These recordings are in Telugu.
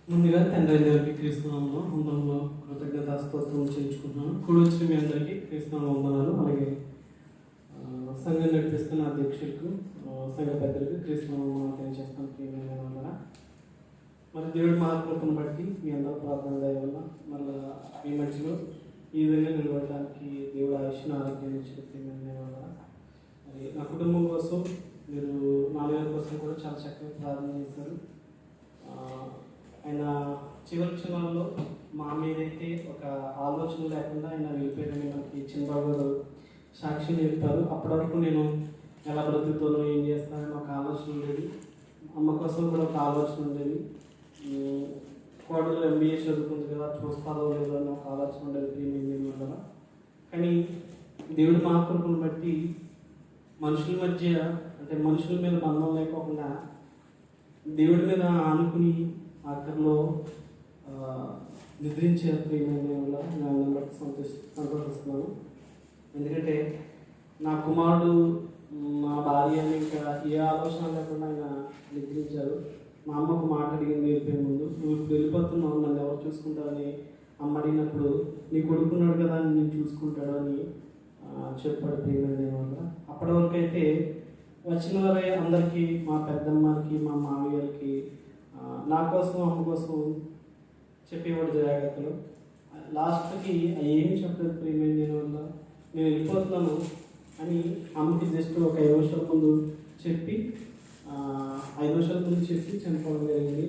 ముందుగా తండ్రి దేవుడికి క్రీస్తునామంలో వందనంలో కృతజ్ఞత స్తోత్రం చేయించుకుంటున్నాను. కూడి వచ్చిన మీ అందరికీ క్రీస్తునామ వందనాలు. అలాగే సంఘం నడిపిస్తున్న అధ్యక్షులకు, సంఘ పెద్దలకు క్రీస్తునామ వందనాలు తెలియజేస్తాను. ప్రియమైన వల్ల మరి దేవుడి మహాకృపను బట్టి మీ అందరూ ప్రార్థన దయ వల్ల మళ్ళీ మీ మధ్యలో ఈ విధంగా నిలబడడానికి దేవుడు ఆయుష్ను ఆరోగ్యాన్ని ఇచ్చిన ప్రియమైన వల్ల మరి నా కుటుంబం కోసం మీరు నాలుగేళ్ళ కోసం కూడా చాలా చక్కగా ప్రార్థన చేశారు. ఆయన చివరి క్షణాల్లో మా మీదైతే ఒక ఆలోచన లేకుండా ఆయన వెళ్ళిపోయారని మనకి చిన్నబాబు గారు సాక్షి చెప్తారు. అప్పటి వరకు నేను ఎలా బ్రతుకుతానో ఏం చేస్తానని ఒక ఆలోచన ఉండేది. అమ్మ కోసం కూడా ఒక ఆలోచన ఉండేది. కోడలు ఎంబీఏ చదువుకుంది కదా, చూస్తారో లేదో అని ఒక ఆలోచన ఉండేది ప్రియమైన వల్ల. కానీ దేవుడి మహాకృపను బట్టి మనుషుల మధ్య అంటే మనుషుల మీద బంధం లేకోకుండా దేవుడి మీద ఆనుకుని ఆఖరిలో నిద్రించే ప్రియమైన వల్ల నేను బట్టి సంతోషిస్తున్నాను. ఎందుకంటే నా కుమారుడు మా భార్య అని ఇంకా ఏ ఆలోచన లేకుండా ఆయన నిద్రించారు. మా అమ్మకు మాట అడిగింది వెళ్ళిపోయే ముందు, నువ్వు ఇప్పుడు వెళ్ళిపోతున్నావు, నన్ను ఎవరు చూసుకుంటారని అమ్మ అడిగినప్పుడు నీ కొడుకున్నాడు కదా నేను చూసుకుంటాడు అని చెప్పాడు ప్రియమైన వల్ల. అప్పటి వరకు అయితే వచ్చిన వారే అందరికీ, మా పెద్దమ్మకి మా మామయ్యకి నా కోసం అమ్మ కోసం చెప్పేవాడు జాగ్రత్తలు. లాస్ట్కి ఏమి చెప్పలేదు ప్రియమైన వల్ల. నేను వెళ్ళిపోతున్నాను అని అమ్మకి జస్ట్ ఒక 5 నిమిషాల ముందు చెప్పి 5 నిమిషాల ముందు చెప్పి చనిపోవడం జరిగింది.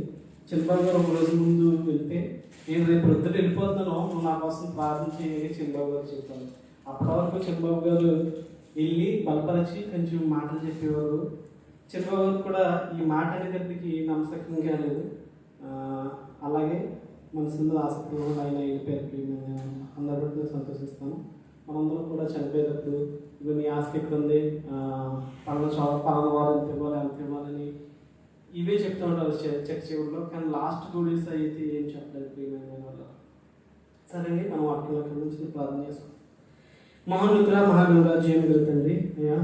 చనిపోవడం గారు ఒక రోజు ముందు వెళ్తే నేను రేపు పొద్దున వెళ్ళిపోతున్నాను, నువ్వు నా కోసం ప్రార్థన చేయని చంద్రబాబు గారు చెప్పాను. అప్పటి వరకు చంద్రబాబు గారు వెళ్ళి బలపరిచి కొంచెం మాటలు చెప్పేవారు. చంద్రబాబు గారు కూడా ఈ మాట అనేటప్పటికి నమ్మకంగా లేదు. అలాగే మనసులో ఆసక్తి ఆయన వెళ్ళిపోయారు. అందరూ సంతోషిస్తాను. మనందరం కూడా చనిపోయేటప్పుడు ఇవి నీ ఆస్తి ఎక్కడ ఉంది, పలానా వారు ఎంత ఇవ్వాలి అంత ఇవ్వాలని ఇవే చెప్తూ ఉంటారు చెక్ చివరిలో. కానీ లాస్ట్ 2 days అయితే ఏం చెప్పలేదు ప్రియమైన వల్ల. సరే అండి, మనం వాక్యం నుంచి ప్రార్థన చేసుకుంటాం. మహానుద్ర మహానురా జీవం తండ్రి, అయ్యా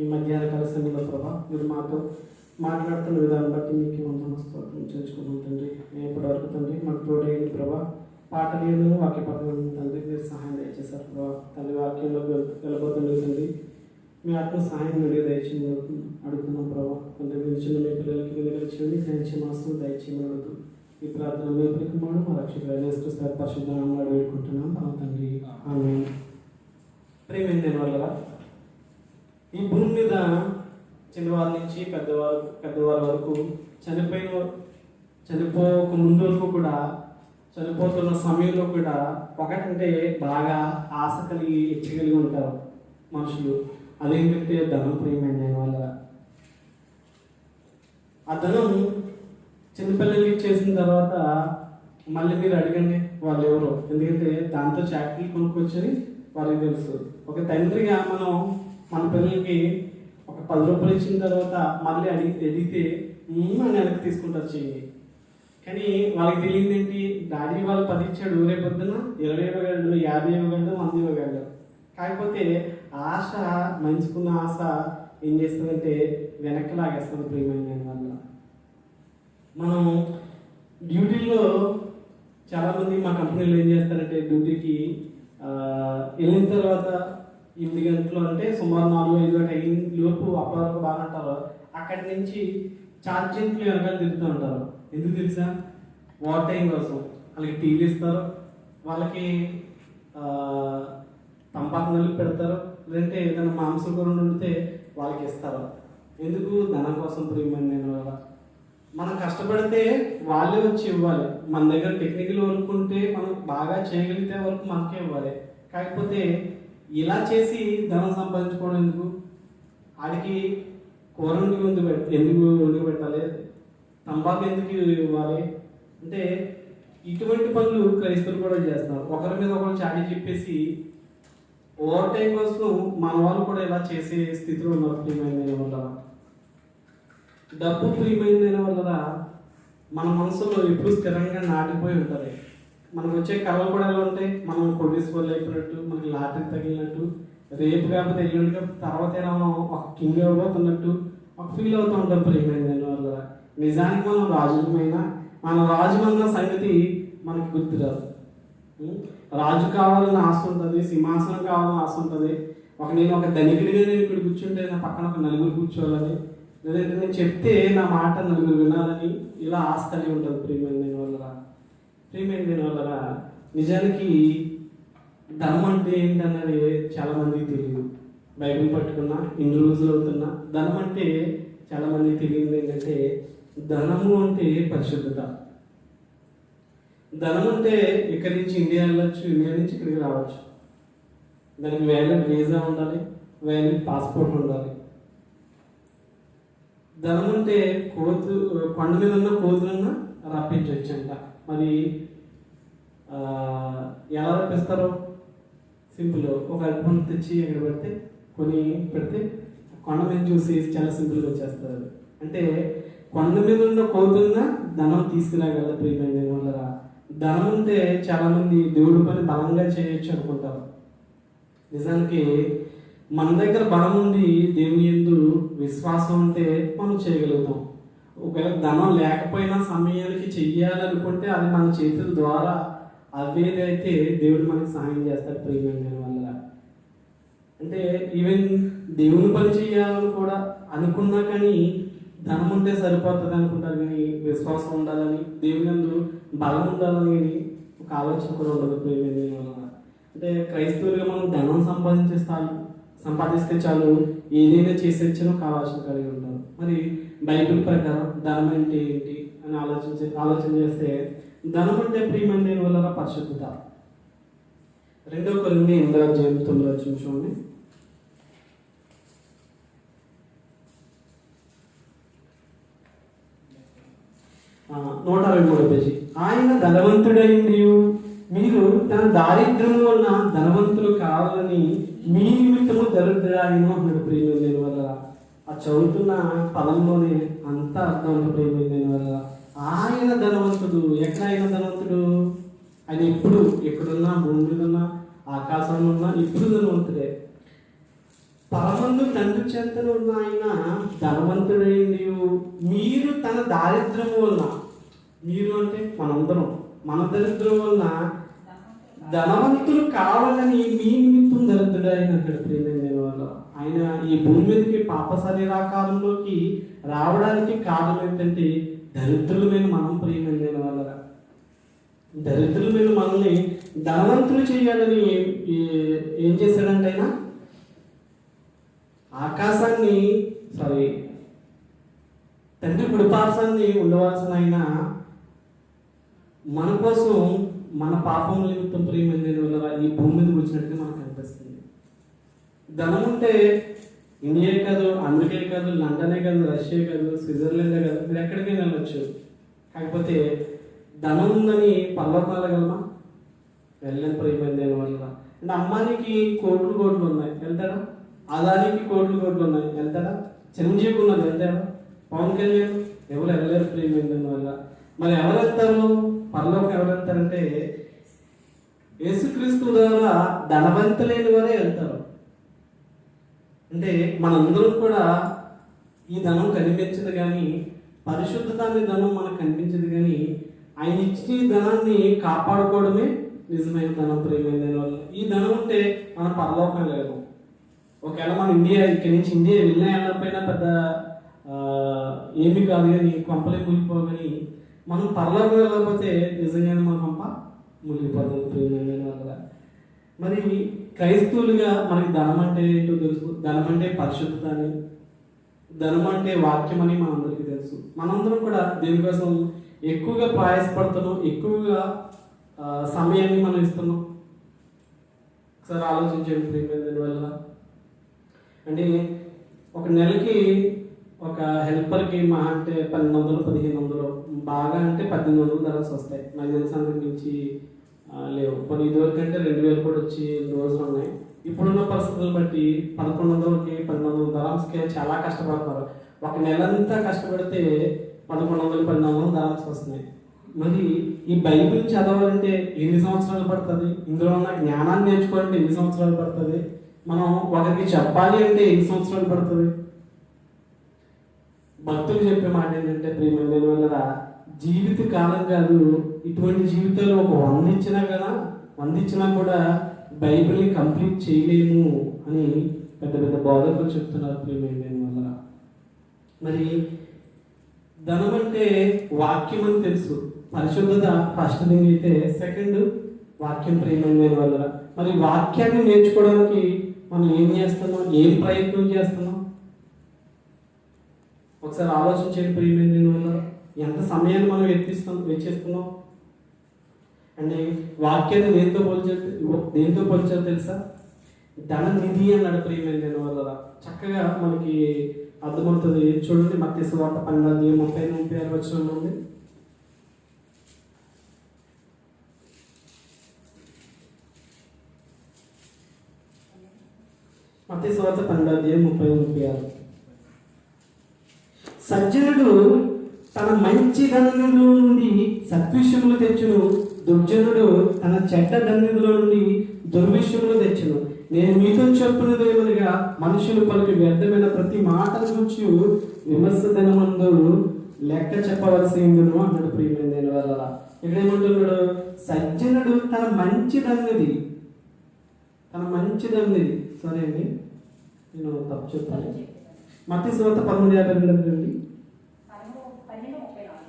ఈ మధ్యాహ్న కాల సమయంలో ప్రభా మీరు మాతో మాట్లాడుతున్న విధానం బట్టి మీకు వందనస్తోత్రం చేర్చుకుంటాం తండ్రి. ఇప్పటివరకు తండ్రి మాకు తోడైంది ప్రభా, పాటలు వాక్య పఠనం తండ్రి మీరు సహాయం దయచేశారు ప్రభా. తండ్రి వాక్యంలో వెళ్ళబోతుంది తండ్రి, మీ ఆత్మ సహాయం నుండి దయచేయమని అడుగుతున్నాం ప్రభా. తండ్రి వినిచిన మీ పిల్లలకి వెలుగలిచేయండి, సంక్షేమాసం దయచేయమని అడుగుతూ ఈ ప్రార్థన మీ ప్రియకుమారుడు మా రక్షకుడైన యేసుక్రీస్తు పరిశుద్ధ నామములో వేడుకుంటున్నాం పరమ తండ్రి, ఆమేన్. ప్రియమైన వల్ల ఈ భూమి మీద చిన్నవారి నుంచి పెద్దవారి వరకు చనిపోక ముందు వరకు కూడా, చనిపోతున్న సమయంలో కూడా ఒకటంటే బాగా ఆశ కలిగి ఇచ్చగలిగి ఉంటారు మనుషులు. అదేంటంటే ధనం. ప్రియమైన వల్ల ఆ ధనం చిన్నపిల్లలకి ఇచ్చేసిన తర్వాత మళ్ళీ మీరు అడగండి వాళ్ళు ఎవరో, ఎందుకంటే దాంతో చాకరీలు కొనుక్కొచ్చని వాళ్ళకి తెలుసు. ఒక తండ్రిగా మనం మన పిల్లలకి ఒక 10 రూపాయలు ఇచ్చిన తర్వాత మళ్ళీ అడిగితే అని వెనక్కి తీసుకుంటారు చెయ్యి. కానీ వాళ్ళకి తెలియదు ఏంటి, డాడీ వాళ్ళు 10 ఇచ్చాడు, రేపొద్దున 20 ఇవ్వగలడు, 50 ఇవ్వగలడు, 100 ఇవ్వగలడు. కాకపోతే ఆశ, మంచుకున్న ఆశ ఏం చేస్తుందంటే వెనక్కి లాగేస్తుంది ప్రియమైన వల్ల. మనం డ్యూటీలో చాలామంది మా కంపెనీలో ఏం చేస్తారంటే డ్యూటీకి వెళ్ళిన తర్వాత 8 గంటలు అంటే సుమారు 4-5 గంటల అయిన లోపు అప్పటి వరకు బాగా అంటారు. అక్కడి నుంచి ఛార్జింగ్లు వెనకాల తిరుగుతూ ఉంటారు. ఎందుకు తెలుసా? వార్ టైం కోసం. వాళ్ళకి టీవీ ఇస్తారు, వాళ్ళకి తంపాకు నలుగు పెడతారు, లేదంటే ఏదైనా మాంసం కూర ఉంటే వాళ్ళకి ఇస్తారు. ఎందుకు? ధనం కోసం ప్రియమైన వల్ల. మనం కష్టపడితే వాళ్ళే వచ్చి ఇవ్వాలి. మన దగ్గర టెక్నికల్ వర్క్ ఉంటే మనం బాగా చేయగలిగితే వరకు మనకే ఇవ్వాలి. కాకపోతే ఇలా చేసి ధనం సంపాదించుకోవడం ఎందుకు? ఆడికి కూర ఎందుకు వండుకు పెట్టాలి, తంబాకు ఎందుకు ఇవ్వాలి అంటే ఇటువంటి పనులు క్రైస్తవులు కూడా చేస్తున్నారు. ఒకరి మీద ఒకరు చాటి చెప్పేసి ఓవర్ టైం కోసం మన వాళ్ళు కూడా ఇలా చేసే స్థితిలో ఉన్నారు ప్రియమైన వల్ల. డబ్బు ప్రియమైన వల్ల మన మనసులో ఎప్పుడు స్థిరంగా నాటిపోయి ఉంటుంది. మనకు వచ్చే కళలు కూడా ఎలా ఉంటాయి, మనం కోటీశ్వర్లు అయిపోయినట్టు, మనకి లాటరీ తగిలినట్టు, రేపు కాకపోతే ఎల్లుండి తర్వాత మనం ఒక కింగ్ అయిపోతున్నట్టు ఒక ఫీల్ అవుతూ ఉంటాం ప్రియమైన వల్ల. నిజానికి మనం రాజులమైనా మన రాజు అన్న సంగతి మనకు గుర్తురాదు. రాజు కావాలని ఆశ ఉంటుంది, సింహాసనం కావాలని ఆశ ఉంటుంది. నేను ఒక ధనికుడిగా నేను ఇక్కడ కూర్చుంటే నా పక్కన ఒక నలుగురు కూర్చోవాలని, లేదంటే నేను చెప్తే నా మాట నలుగురు వినాలని ఇలా ఆశ కలిగి ఉంటుంది. ప్రియమైన దేని వల్ల నిజానికి ధనం అంటే ఏంటన్నది చాలా మందికి తెలియదు. బైబిల్ పట్టుకున్నా ఇన్ని రోజులు అవుతున్నా ధనం అంటే చాలా మందికి తెలియదు. ఏంటంటే ధనము అంటే పరిశుద్ధత. ధనం అంటే ఇక్కడి నుంచి ఇండియా వెళ్ళొచ్చు, ఇండియా నుంచి ఇక్కడికి రావచ్చు. దానికి వ్యాలిడ్ వీసా ఉండాలి, వ్యాలిడ్ పాస్పోర్ట్ ఉండాలి. ధనం అంటే కొండ మీద ఉన్న కోతులన్నా రప్పించవచ్చు అంట. మరి ఎలా రప్పిస్తారు? సింపుల్, ఒక అర్బన్ తెచ్చి ఎక్కడ పెడితే కొండ మీద చూసి చాలా సింపుల్గా వచ్చేస్తారు. అంటే కొండ మీద ఉన్న కోతున్న ధనం తీసుకురాగలరు. ప్రియమైన వల్ల ధనం ఉంటే చాలా మంది దేవుడి పని బలంగా చేయొచ్చు అనుకుంటారు. నిజానికి మన దగ్గర బలం ఉండి దేవుని యందు విశ్వాసం ఉంటే మనం చేయగలుగుతాం. ఒకవేళ ధనం లేకపోయినా సమయానికి చెయ్యాలనుకుంటే అది మన చేతుల ద్వారా అవేదైతే దేవుడు మనకి సహాయం చేస్తాడు. ప్రియమైన వల్ల అంటే ఈవెన్ దేవుని పని చేయాలని కూడా అనుకున్నా కానీ ధనం ఉంటే సరిపోతుంది అనుకుంటారు, కానీ విశ్వాసం ఉండాలని, దేవుని యందు బలం ఉండాలని ఒక ఆలోచన కూడా ఉండదు. ప్రియమైన వల్ల అంటే క్రైస్తవులుగా మనం ధనం సంపాదిస్తే చాలు ఏదైనా చేసేచ్చనో కావాల్సిన కలిగి ఉంటారు. మరి బైబిల్ ప్రకారం ధనం అంటే ఏంటి అని ఆలోచన చేస్తే ధనం అంటే ప్రియమైన వల్ల పరిశుద్ధత. 2 కొరింథీయుల 8:9 చూడండి. 163 పేజీ. ఆయన ధనవంతుడైంది మీరు తన దారిద్ర్యము వలన ధనవంతులు కావాలని మీ నిమిత్తము దరిద్రాయను అన్నాడు. ప్రియమైన వల్ల ఆ చదువుతున్న పదంలోనే అంత అర్థం ఉంది. ప్రియమైన వల్ల ఆయన ధనవంతుడు. ఎక్కడ ఆయన ధనవంతుడు? ఆయన ఎప్పుడు ఎక్కడున్నా, భూమి మీద ఉన్నా, ఆకాశంలో ఉన్నా ఎప్పుడు ధనవంతుడే. పరమందు తండ్రి చెంతను ఉన్న ఆయన ధనవంతుడైంది మీరు తన దారిద్ర్యం వలన, మీరు అంటే మనందరం, మన దరిద్రం వలన ధనవంతులు కావాలని మీ నిమిత్తం దరిద్రుడు ఆయన అంటాడు. ప్రియమైన వల్ల ఆయన ఈ భూమి మీదకి పాప శరీరాకారంలోకి రావడానికి కారణం ఏంటంటే దరిద్రులమైన మనం. ప్రియమైన వల్ల దరిద్రులమైన మనల్ని ధనవంతులు చేయాలని ఏం చేశాడంటే ఆయన తండ్రి కుడిపార్శ్వాన్ని ఉండవలసిన ఆయన మన కోసం మన పాపం నిమిత్తం ప్రియమైన వల్ల ఈ భూమి మీదకి వచ్చినట్టుగా మనకు అనిపిస్తుంది. ధనం ఉంటే ఇండియా కాదు, అమెరికా కాదు, లండనే కాదు, రష్యా కాదు, స్విట్జర్లాండే కాదు, మీరు ఎక్కడికైనా వెళ్ళొచ్చు. కాకపోతే ధనం ఉందని పరలోకం వెళ్ళగలమా? వెళ్ళలేని. ప్రియమైన వల్ల అంటే అమ్మానికి కోట్లు ఉన్నాయి, వెళ్తాడా? ఆదానికి కోట్లు ఉన్నాయి, వెళ్తాడా? చిరంజీవికి ఉన్నది, వెళ్తాడా? పవన్ కళ్యాణ్ ఎవరు వెళ్ళలేరు. ప్రియమైన వల్ల మరి ఎవరు వెళ్తారు? పరలోకం ఎవరు వెళ్తారంటే యేసుక్రీస్తు ద్వారా ధనవంతులైన వారే వెళ్తారు. అంటే మనందరం కూడా ఈ ధనం కనిపించదు కానీ, పరిశుద్ధత అనే ధనం మనకు కనిపించదు కానీ, ఆయన ఇచ్చిన ధనాన్ని కాపాడుకోవడమే నిజమైన ధనం. ప్రియమైన వల్ల ఈ ధనం ఉంటే మనం పరలోకం లేదు. ఒకవేళ మనం ఇక్కడి నుంచి ఇండియా వెళ్ళిపోయినా పెద్ద ఏమి కాదు, కానీ కొంపలే మునిగిపోగాని మనం పరలోకం వెళ్ళకపోతే నిజంగానే మన కొంప మునిగిపోతుంది. ప్రియమైన వల్ల మరి క్రైస్తవులుగా మనకి ధనం అంటే ఏంటో తెలుసు. ధనం అంటే పరిశుద్ధత అని, ధనం అంటే వాక్యం అని మనందరికీ తెలుసు. మనందరం కూడా దీనికోసం ఎక్కువగా ప్రయాసపడుతున్నాం, ఎక్కువగా సమయాన్ని మనం ఇస్తున్నాం. ఒకసారి ఆలోచించండి ప్రియమైన వల్ల. అంటే ఒక నెలకి ఒక హెల్పర్కి మా అంటే 1200-1500, బాగా అంటే 1800 ధరస్ వస్తాయి. నాకు తెలిసి అందుకు మించి లేవు. కొన్ని ఇదివరకంటే 2000 కూడా వచ్చి రోజులు ఉన్నాయి. ఇప్పుడున్న పరిస్థితులను బట్టి 1100కి 1200 ధరస్కే చాలా కష్టపడతారు. ఒక నెలంతా కష్టపడితే 1100-1200 ధరస్ వస్తున్నాయి. మరి ఈ బైబిల్ చదవాలంటే ఎన్ని సంవత్సరాలు పడుతుంది? ఇందులో ఉన్న జ్ఞానాన్ని నేర్చుకోవాలంటే ఎన్ని సంవత్సరాలు పడుతుంది? మనం ఒకరికి చెప్పాలి అంటే ఎన్ని సంవత్సరాలు పడుతుంది? భక్తులు చెప్పే మాట ఏంటంటే ప్రియమైన వల్ల జీవిత కాలం కాదు, ఇటువంటి జీవితాలు ఒక 100 ఇచ్చినా కదా, 100 ఇచ్చినా కూడా బైబిల్ని కంప్లీట్ చేయలేము అని పెద్ద పెద్ద బోధకులు చెప్తున్నారు ప్రియమైన వల్ల. మరి ధనం అంటే వాక్యం అని తెలుసు, పరిశుద్ధత ఫస్ట్ థింగ్ అయితే, సెకండ్ వాక్యం ప్రియమైన వల్ల. మరి వాక్యాన్ని నేర్చుకోవడానికి మనం ఏం చేస్తున్నాం, ఏం ప్రయత్నం చేస్తున్నాం? ఒకసారి ఆలోచించండి ప్రియమైన వల్ల. ఎంత సమయాన్ని మనం వెచ్చిస్తున్నాం అంటే వాక్యాన్ని దేంతో పోల్చారు తెలుసా? ధన నిధి అన్నాడు ప్రియమైన వల్ల. చక్కగా మనకి అర్థమవుతుంది. చూడండి, మత్తయి సువార్త 12:30-36 వచనంలో ఉంది. మత్తయి సువార్త 12:30-36. సజ్జనుడు తన మంచి ధననిధిలో నుండి సత్విషయములు తెచ్చును, దుర్జనుడు తన చెడ్డ ధననిధిలో నుండి దుర్విషయములు తెచ్చును. నేను మీతో చెప్పినది ఏమనగా, మనుషులు పలికి వ్యర్థమైన ప్రతి మాటల గురించి విమర్శ దినమందు లెక్క చెప్పవలసిందును అన్నాడు ప్రియమైన వల్ల. ఇక్కడ ఏమంటున్నాడు? సజ్జనుడు తన మంచి ధననిధి, సరే అండి, నేను తప్పు చెప్పాను. మత్తయి సువార్త 11:52 అండి.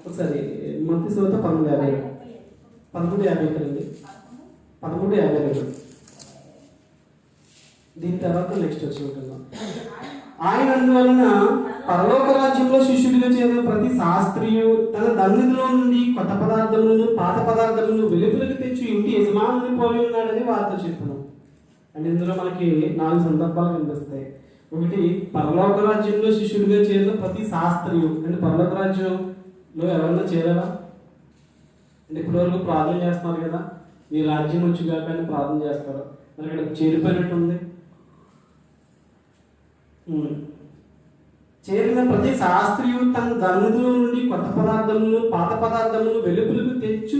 ఒకసారి మత్తయి సువార్త 11:52 11:52. దీని తర్వాత నెక్స్ట్ వచ్చిన ఆయన అందువలన పరలోక రాజ్యంలో శిష్యుడిగా చేరిన ప్రతి శాస్త్రియు తన ధన్నిధిలో నుండి కొత్త పదార్థములను పాత పదార్థములను వెలుపులకు తెచ్చి ఇంటి యజమానుని పోలి ఉన్నాడని వార్త చెప్పాను. అంటే ఇందులో మనకి 4 సందర్భాలు కనిపిస్తాయి. ఒకటి, పరలోక రాజ్యంలో శిష్యుడిగా చేరిన ప్రతి శాస్త్రియు. అంటే పరలోక రాజ్యంలో ఎవరన్నా చేరారా? అంటే ఇప్పటివరకు ప్రార్థన చేస్తున్నారు కదా, మీ రాజ్యం వచ్చి కాక అని ప్రార్థన చేస్తారు. మరి ఇక్కడ చేరిపోయినట్టు ఉంది. చేరిన ప్రతి శాస్త్రియు తన ధననిధిలో నుండి కొత్త పదార్థములను పాత పదార్థములను వెలుపులకు తెచ్చు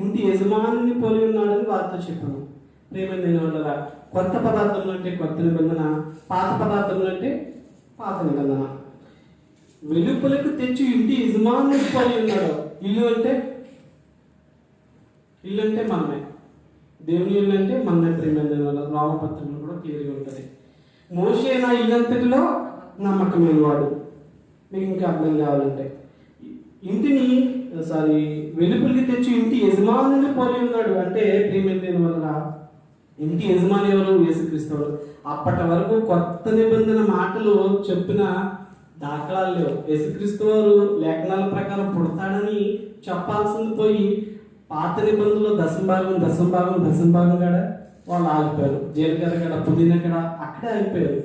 ఇంటి యజమానుని పోలి ఉన్నాడని వారితో చెప్పాను. ప్రేమైన వాళ్ళ, కొత్త పదార్థములు అంటే కొత్త నిబంధన, పాత పదార్థములు అంటే పాత నిబంధన. వెలుపులకు తెచ్చు ఇంటి యజమానుని పోలి ఉన్నాడు. ఇల్లు అంటే మనమే, దేవుని ఇల్లు అంటే మనమే. ప్రేమైన వాళ్ళ, రామపత్రంలో కూడా క్లియర్గా ఉంటుంది. మోషే నా ఇల్లంతటిలో నమ్మకమైన వాడు. మీకు ఇంకా అర్థం కావాలంటే, వెలుపులకి తెచ్చి ఇంటి యజమానుని పోలి ఉన్నాడు అంటే ప్రియమైన వల్ల ఇంటి యజమాని ఎవరు? యేసుక్రీస్తుడు. అప్పటి వరకు కొత్త నిబంధన మాటలు చెప్పిన దాఖలాలు లేవు. యేసుక్రీస్తు వారు లేఖనాల ప్రకారం పుడతాడని చెప్పాల్సింది పోయి పాత నిబంధనలో దశంభాగం కాడ వాళ్ళు ఆగిపోయారు. జీలకర్ర కాడ, పుదీనా కాడ అక్కడే ఆగిపోయారు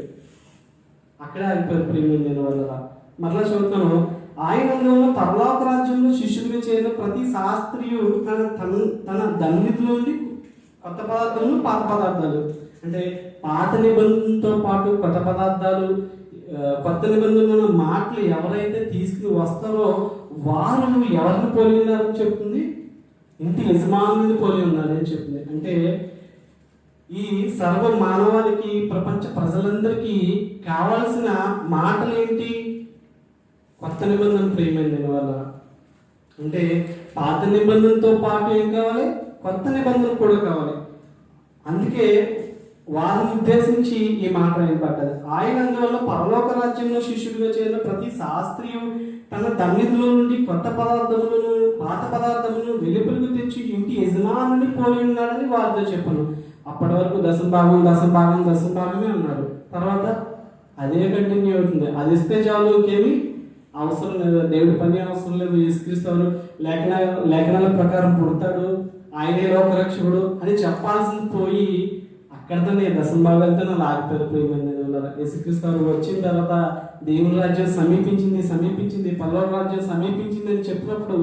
ప్రియమైన వల్ల. మరలా చదువుతాను. ఆయన పరలోక రాజ్యంలో శిష్యుడిగా చేరిన ప్రతి శాస్త్రియు తన ధన్నిధిలో నుండి కొత్త పదార్థాలు పాత పదార్థాలు. అంటే పాత నిబంధనతో పాటు కొత్త పదార్థాలు, కొత్త నిబంధనల మాటలు ఎవరైతే తీసుకుని వస్తారో వారు ఎవరిని పోలి ఉన్నారని చెప్తుంది? ఇంటి యజమానుని పోలి ఉన్నారని చెప్తుంది. అంటే ఈ సర్వ మానవాళికి, ప్రపంచ ప్రజలందరికీ కావాల్సిన మాటలు ఏంటి? కొత్త నిబంధన ప్రియమైన వల్ల. అంటే పాత నిబంధనతో పాటు ఏం కావాలి? కొత్త నిబంధన కూడా కావాలి. అందుకే వారిని ఉద్దేశించి ఈ మాట ఏర్పడ్డది. ఆయన అందువల్ల పరలోక రాజ్యంలో శిష్యుడిగా చేరిన ప్రతి శాస్త్రీయు తన ధన్నిధిలో నుండి కొత్త పదార్థములను పాత పదార్థములను వెలుపులకు తెచ్చి ఇంటి యజమానుని పోలి ఉన్నాడని వారితో చెప్పను. అప్పటి వరకు దశంభాగమే అన్నాడు. తర్వాత అదే కంటిన్యూ అవుతుంది. అది ఇస్తే చాలు, ఇంకేమి అవసరం లేదు, దేవుడి పని అవసరం లేదు. యేసుక్రీస్తు లేఖనాల ప్రకారం పుడతాడు, ఆయనే లోకరక్షకుడు అని చెప్పాల్సింది పోయి అక్కడితోనే దశంభాగాలతో ఆగిపోయారు ప్రియమైన. యేసుక్రీస్తు వచ్చిన తర్వాత దేవుని రాజ్యం సమీపించింది, పరలోక రాజ్యం సమీపించింది అని చెప్పినప్పుడు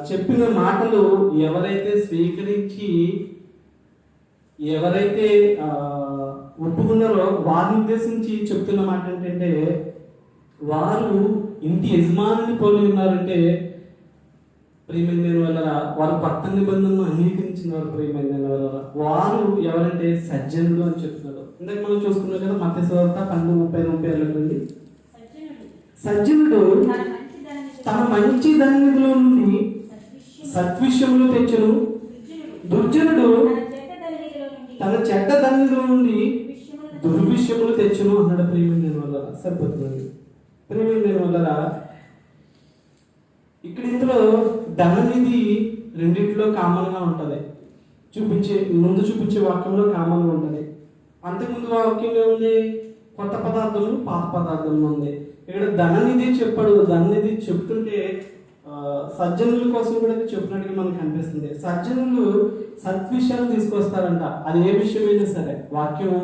చెప్పిన మాటలు ఎవరైతే స్వీకరించి ఒప్పుకున్నారో వారిని ఉద్దేశించి చెప్తున్న మాట ఏంటంటే, వారు ఇంటి యజమానుని పోలి ఉన్నారంటే ప్రియమైన వల్ల వారు కొత్త నిబంధనను అంగీకరించిన వారు. ప్రియమైన వల్ల వారు ఎవరంటే సజ్జనుడు అని చెప్తున్నారు. ఇందాక మనం చూసుకున్నాం కదా, మత్తయి సువార్త 12:30-32. సజ్జనుడు తన మంచి ధన్యతలో నుండి సద్విషయములు తెచ్చును. దుర్జనుడు తన చెడ్డ ధన్యతలో నుండి దుర్విషయములు తెచ్చును అన్నాడు. ప్రియమైన వల్ల సరిపోతుంది. ప్రియమైన వల్ల ఇక్కడ ఇందులో ధననిధి రెండింటిలో కామన్గా ఉంటుంది. ముందు చూపించే వాక్యంలో కామన్గా ఉంటుంది. అంతకుముందు వాక్యంలో ఉంది కొత్త పదార్థములు పాత పదార్థంలో ఉంది. ఇక్కడ ధననిధి చెప్పాడు. ధననిధి చెప్తుంటే సజ్జనుల కోసం కూడా చెప్పినట్టుగా మనకు అనిపిస్తుంది. సజ్జనులు సత్విషయాలు తీసుకొస్తారంట. అది ఏ విషయమైనా సరే, వాక్యం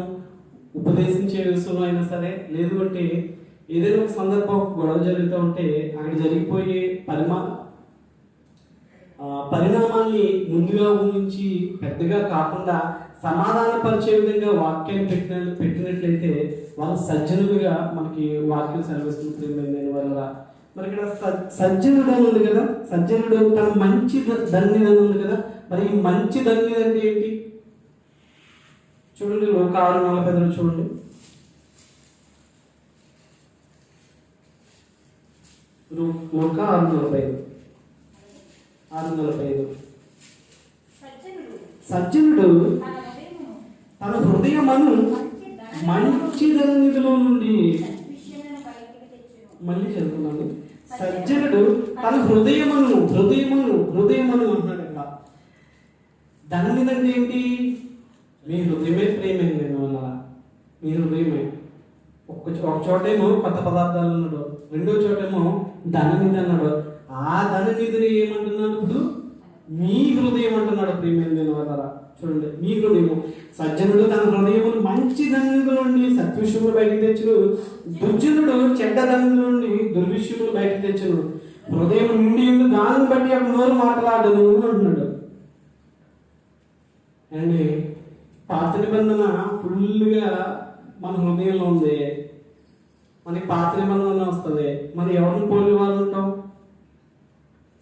ఉపదేశించే విషయంలో అయినా సరే, లేదు అంటే ఏదైనా ఒక సందర్భం గొడవ జరుగుతూ ఉంటే అక్కడ జరిగిపోయే పరిణామాన్ని ముందుగా ఊహించి పెద్దగా కాకుండా సమాధానపరిచే విధంగా వాక్యాన్ని పెట్టినట్లయితే వాళ్ళు సజ్జనులుగా మనకి వాక్యం సెలవిస్తుంది. ప్రియమైన వల్ల మరి ఇక్కడ సజ్జనుడు అని ఉంది కదా, సజ్జనుడు తన మంచి ధన్యుడు అని ఉంది కదా. మరి ఈ మంచి ధన్యుడు అంటే ఏంటి చూడండి. లోక 6:45 చూడండి. లోక 6:45 సజ్జనుడు తన హృదయమును మంచి ధన్యుడిలో నుండి, మళ్ళీ చదువుతున్నాను, సజ్జనుడు తన హృదయమును అంటున్నాడు. అక్కడ ధన్యుడు అంటే ఏంటి? మీ హృదయమే ప్రేమైంది వల్ల, మీ హృదయమే. ఒక చోటేమో కొత్త పదార్థాలు అన్నాడు, రెండో చోటేమో ధననిధి అన్నాడు. ఆ ధననిధిని ఏమంటున్నాడు ఇప్పుడు? మీ హృదయం అంటున్నాడు. ప్రియమైన వల్ల చూడండి, మీ హృదయము. సజ్జనుడు తన హృదయమును మంచి ధన్యుల నుండి సత్విషయములు బయటకు తెచ్చును. దుర్జనుడు చెడ్డ ధన్యుల నుండి దుర్విషయములు బయటకు తెచ్చును. హృదయం నుండి దానిని బట్టి అక్కడ నోరు మాట్లాడను అంటున్నాడు. అండ్ పాత నిబంధన ఫుల్గా మన హృదయంలో ఉంది. మనకి పాత నిబంధన వస్తుంది. మరి ఎవరిని పోలి వాళ్ళు ఉంటాం?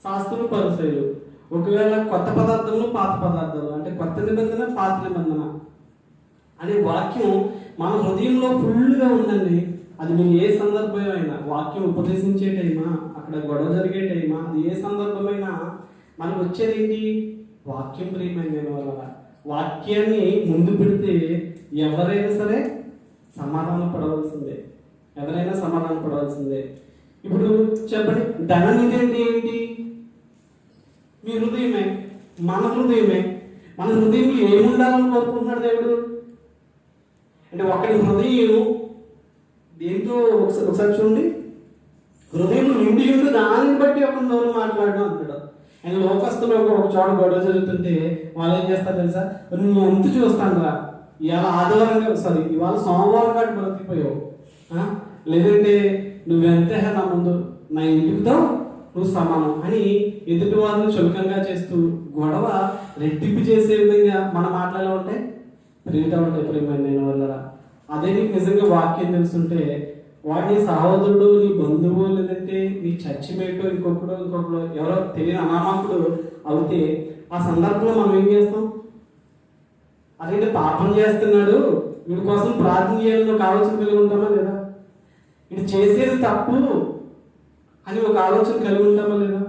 శాస్త్రులు, పరిసయ్యులు. ఒకవేళ కొత్త పదార్థాలు పాత పదార్థాలు అంటే కొత్త నిబంధన పాత నిబంధన అనే వాక్యం మన హృదయంలో ఫుల్గా ఉందండి. అది మీరు ఏ సందర్భమైనా, వాక్యం ఉపదేశించే టైమా, అక్కడ గొడవ జరిగే టైమా, అది ఏ సందర్భమైనా మనకు వచ్చేది ఏంటి? వాక్యం. ప్రియమైన వల్ల వాక్యాన్ని ముందు పెడితే ఎవరైనా సరే సమాధానం పడవలసిందే. ఇప్పుడు చెప్పండి, ధననిధి అంటే ఏంటి? మీ హృదయమే, మన హృదయమే. మన హృదయంలో ఏముండాలని కోరుకుంటున్నాడు దేవుడు అంటే ఒకటి హృదయం దేంతో ఒకసారి చూడండి, హృదయం నిండి ఉండి దాన్ని బట్టి ఒక నోరు మాట్లాడడం అంటాడు. ఆయన లోకస్తులు ఒక చోట గొడవ జరుగుతుంటే వాళ్ళు ఏం చేస్తారు తెలుసా? నువ్వు ఎంత చూస్తాను రా, ఇవాళ సోమవారం కాదు బ్రతికిపోయావు, లేదంటే నువ్వెంతే నా ముందు నా ఇంటితో నువ్వు సమానం అని ఎదుటి వారిని చులకంగా చేస్తూ గొడవ రెట్టింపు చేసే విధంగా మన మాటలలో ఉంటే పెరుగుతూ ఉంటాయి. ప్రియమైన వల్ల అదే నీకు నిజంగా వాక్యం తెలుసుంటే వాడిని సహోదరుడు, నీ బంధువు, లేదంటే నీ చర్చిమేటో ఇంకొకడు ఎవరో తెలియని అనామకుడు అవుతే ఆ సందర్భంలో మనం ఏం చేస్తాం? అదేంటి పాపం చేస్తున్నాడు, వీడి కోసం ప్రార్థన చేయాలని ఒక ఆలోచన కలిగి ఉంటామా లేదా? ఇది చేసేది తప్పు అని ఒక ఆలోచన కలిగి ఉంటామా లేదా?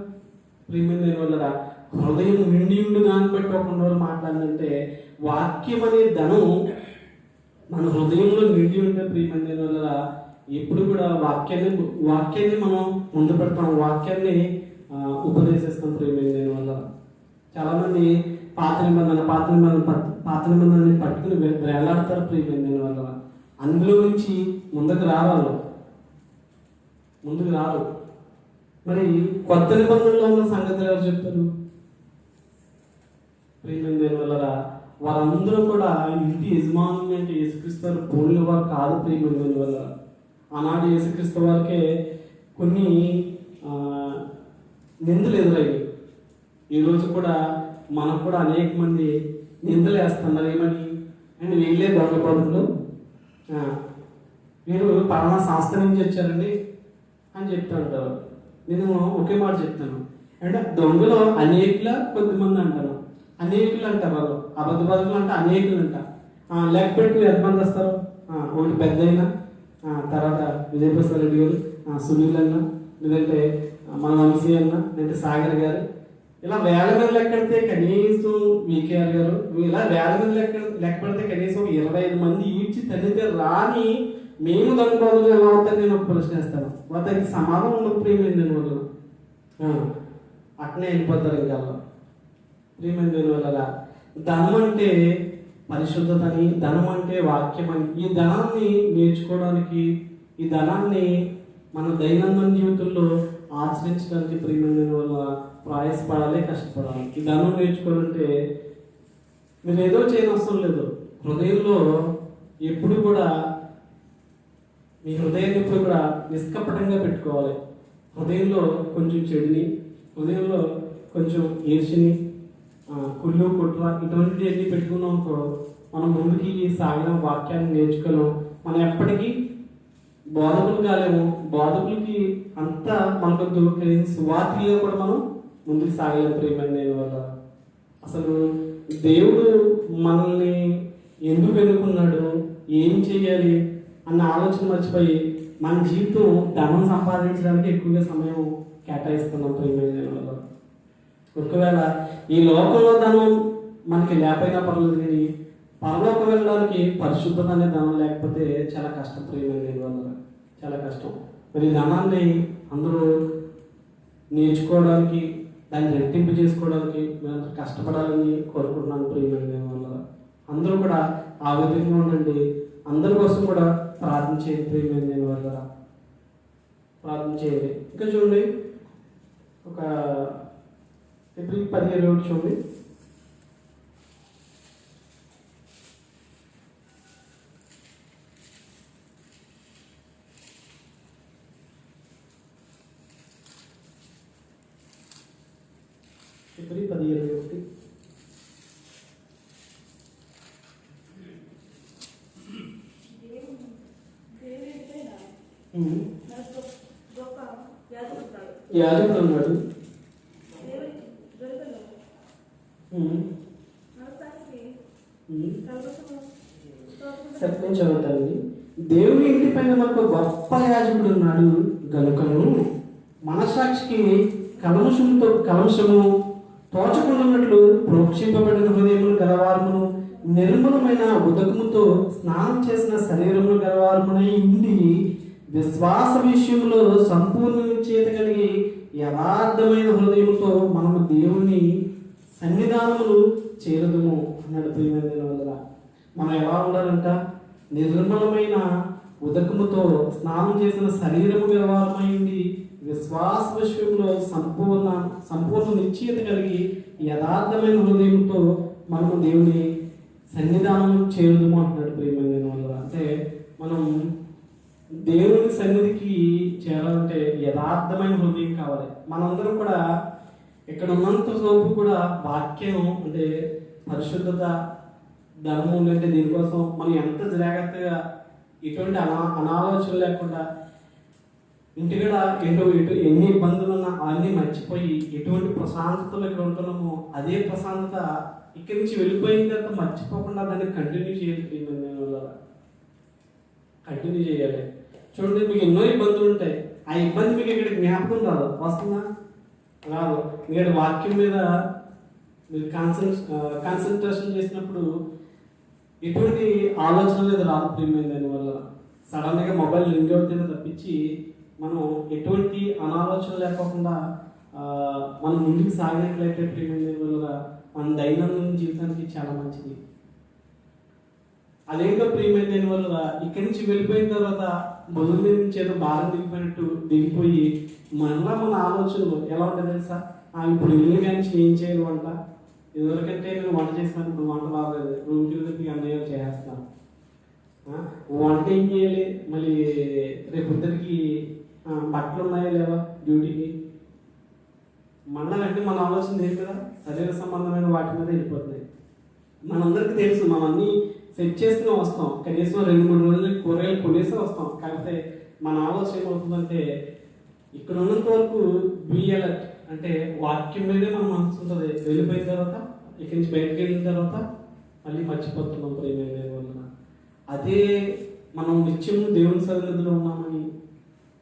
ప్రియమైన వల్ల హృదయం నిండి ఉండి దాన్ని బట్టి ఒక రోజు మాట్లాడిందంటే వాక్యం అనే ధనం మన హృదయంలో నిండి ఉంటే ప్రియమైన వల్ల ఎప్పుడు కూడా వాక్యాన్ని మనం ముందు పెడతాం, వాక్యాన్ని ఉపదేశిస్తాం. ప్రియమైన వల్ల చాలామంది పాత నిబంధనని పట్టుకుని వేలాడతారు. ప్రియమైన వల్ల అందులో నుంచి ముందుకు రారు. మరి కొత్త నిబంధనలో ఉన్న సంగతులు ఎవరు చెప్తారు? ప్రియమైన వల్ల వారందరూ కూడా ఇంటి యజమానులు అంటే యేసుక్రీస్తు పోలిన వారు కాదు. ప్రియమైన వల్ల ఆనాడు యేసుక్రీస్తు వారికే కొన్ని నిందలు ఎదురయ్యాయి. ఈరోజు కూడా మనకు కూడా అనేక మంది నిందలు వేస్తున్నారు. ఏమని? అండ్ వీళ్ళే దొంగ బతుకులు, వీరు పలానా సంస్థ నుంచి వచ్చారండి అని చెప్తూ ఉంటారు. నేను ఒకే మాట చెప్తాను, అంటే దొంగలు అనేకుల కొద్దిమంది అంటారు. అనేకులు అంటారు వాళ్ళు, అబద్ధ బతుకులు అంటే అనేకులు అంట. లెక్క పెట్టి ఎంతమంది వస్తారు? ఒకటి పెద్ద అయినా, తర్వాత విజయప్రసాద్ రెడ్డి గారు, సునీల్ అన్న, లేదంటే మన వంశీ అన్న, అంటే సాగర్ గారు, ఇలా వేల మీద లెక్కడితే కనీసం వికేఆర్ గారు, ఇలా వేల మీద లెక్క పెడితే కనీసం 25 మంది ఈడ్చి తల్లితే రాని మేము దాని బదులు ఎలా అవుతాను నేను ఒక ప్రశ్నిస్తాను. దానికి సమాధానం ఉండదు ప్రియమైన వల్ల అట్నే వెళ్ళిపోతారు. ఇంకా ప్రియమైన వల్ల ధనం అంటే పరిశుద్ధతని, ధనం అంటే వాక్యం అని, ఈ ధనాన్ని నేర్చుకోవడానికి, ఈ ధనాన్ని మన దైనందిన జీవితంలో ఆచరించడానికి ప్రియమైన వల్ల ప్రయాసపడాలి, కష్టపడాలి. ఈ ధనం నేర్చుకోవాలంటే మీరు ఏదో చేయనవసరం లేదు. హృదయంలో ఎప్పుడు కూడా మీ హృదయాన్ని ఎప్పుడు కూడా నిష్కపటంగా పెట్టుకోవాలి. హృదయంలో కొంచెం చెడుని, హృదయంలో కొంచెం ఈర్ష్యని, కుళ్ళు కుట్ర ఇటువంటివి అన్ని పెట్టుకున్నాం అనుకో, మనం ముందుకి సాగడం, వాక్యాన్ని నేర్చుకోలేం. మనం ఎప్పటికీ బోధకులు కాలేము. బోధకులకి అంతా మనకొద్దు, సువార్తగా కూడా మనం ముందుకు సాగలేము. ప్రియమైన వల్ల అసలు దేవుడు మనల్ని ఎందుకు ఎన్నుకున్నాడు, ఏం చేయాలి అన్న ఆలోచన మర్చిపోయి మన జీవితం ధనం సంపాదించడానికి ఎక్కువగా సమయం కేటాయిస్తున్నాం. ప్రియమైన వల్ల ఒకవేళ ఈ లోకంలో ధనం మనకి లేకపోయినా పర్లేదు, కానీ పరలోకం వెళ్ళడానికి పరిశుద్ధత అనే ధనం లేకపోతే చాలా కష్టం. ప్రియమైన వల్ల చాలా కష్టం. మరి ఈ ధనాన్ని అందరూ నేర్చుకోవడానికి, దాన్ని రెట్టింపు చేసుకోవడానికి కష్టపడాలని కోరుకుంటున్నాను. ప్రియమైన వల్ల అందరూ కూడా ఆ విధంగా ఉండండి. అందరి కోసం కూడా ప్రార్థన చేయండి. ప్రియమైన వల్ల ప్రార్థన చేయండి. ఇంకా చూడండి, ఒక ఫిబ్రవరి 17 చూడండి. ఫిబ్రవరి 17 యాజకుడు అన్నాడు. సత్యం చదువుతానండి. దేవుని ఇంటి పైన మనకు గొప్ప యాజకుడు ఉన్నాడు గనుకను మనసాక్షికి కలంశము తోచకుండాన్నట్లు ప్రోక్షింపబడిన హృదయములు గలవారమును, నిర్మలమైన ఉదకముతో స్నానం చేసిన శరీరములు గలవారమునై ఉండి, విశ్వాస విషయంలో సంపూర్ణ నిశ్చయత కలిగి యథార్థమైన హృదయముతో మనము దేవుని సన్నిధానములు చేరదుము అన్నాడు. ప్రియమైన వల్ల మనం ఎలా ఉండాలంట? నిర్మలమైన ఉదకముతో స్నానం చేసిన శరీరము గలవారమైంది, విశ్వాస విషయంలో సంపూర్ణ నిశ్చయత కలిగి యథార్థమైన హృదయంతో మనము దేవుని సన్నిధానం చేరుదుము అంటున్నాడు. ప్రియమైన వల్ల అంటే మనం దేవుని సన్నిధికి చేరాలంటే యథార్థమైన హృదయం కావాలి. మనందరం కూడా ఇక్కడ ఉన్నంత సేపు కూడా వాక్యం అంటే పరిశుద్ధత, ధర్మం అంటే దీనికోసం మనం ఎంత జాగ్రత్తగా ఇటువంటి అనాలోచన లేకుండా ఇంటికడ ఎటు ఎన్ని ఇబ్బందులు ఉన్నా అవన్నీ మర్చిపోయి ఎటువంటి ప్రశాంతతలో ఇక్కడ ఉంటున్నామో అదే ప్రశాంతత ఇక్కడి నుంచి వెళ్ళిపోయిన తర్వాత మర్చిపోకుండా దాన్ని కంటిన్యూ చేయాలి. కంటిన్యూ చేయాలి. చూడండి, మీకు ఎన్నో ఇబ్బందులు ఉంటాయి. ఆ ఇబ్బంది మీకు ఇక్కడ జ్ఞాపకం రాదు, వస్తుందా? రాదు. ఇక్కడ వాక్యం మీద మీరు కాన్సన్ట్రేషన్ చేసినప్పుడు ఎటువంటి ఆలోచన అనేది రాదు. ప్రియమైన దానివల్ల సడన్గా మొబైల్ లింక్ అవుతుందో తప్పించి మనం ఎటువంటి అనాలోచన లేకోకుండా మనం ముందుకు సాగినట్లయితే ప్రియమైన వల్ల మన దైనందిన జీవితానికి చాలా మంచిది. అదేంటో ప్రియమైన దాని వల్ల ఇక్కడి నుంచి వెళ్ళిపోయిన తర్వాత మొదలు మీద నుంచి ఏదో భారం దిగిపోయినట్టు దిగిపోయి మళ్ళా మన ఆలోచనలు ఎలా ఉంటుంది తెలుసా? ఇప్పుడు ఇల్లు కానీ ఏం చేయాలి వంట, ఇదివరకంటే నేను వంట చేసినాను, ఇప్పుడు వంట బాగలేదు, రూమ్కి వెళ్ళి అన్నయ్య చేస్తాను. వంట ఏం చేయాలి, మళ్ళీ రేపు ఇద్దరికి బట్టలు ఉన్నాయా లేవా డ్యూటీకి, మళ్ళీ అంటే మన ఆలోచన లేదు కదా, శరీర సంబంధమైన వాటి మీద వెళ్ళిపోతున్నాయి. మనందరికీ తెలుసు, మనం అన్నీ సెట్ చేసుకుని వస్తాం, కనీసం 2-3 రోజులు కూరగాయలు కొనేసి వస్తాం. కాకపోతే మన ఆలోచన ఏమవుతుందంటే ఇక్కడ ఉన్నంత వరకు బిఎల్ఎట్ అంటే వాక్యం మీదే మన మనసు ఉంటుంది. వెళ్ళిపోయిన తర్వాత ఇక్కడి నుంచి బయటకు వెళ్ళిన తర్వాత మళ్ళీ మర్చిపోతున్నాం ప్రేమ వలన. అదే మనం నిత్యం దేవుని సన్నిధిలో ఉన్నామని,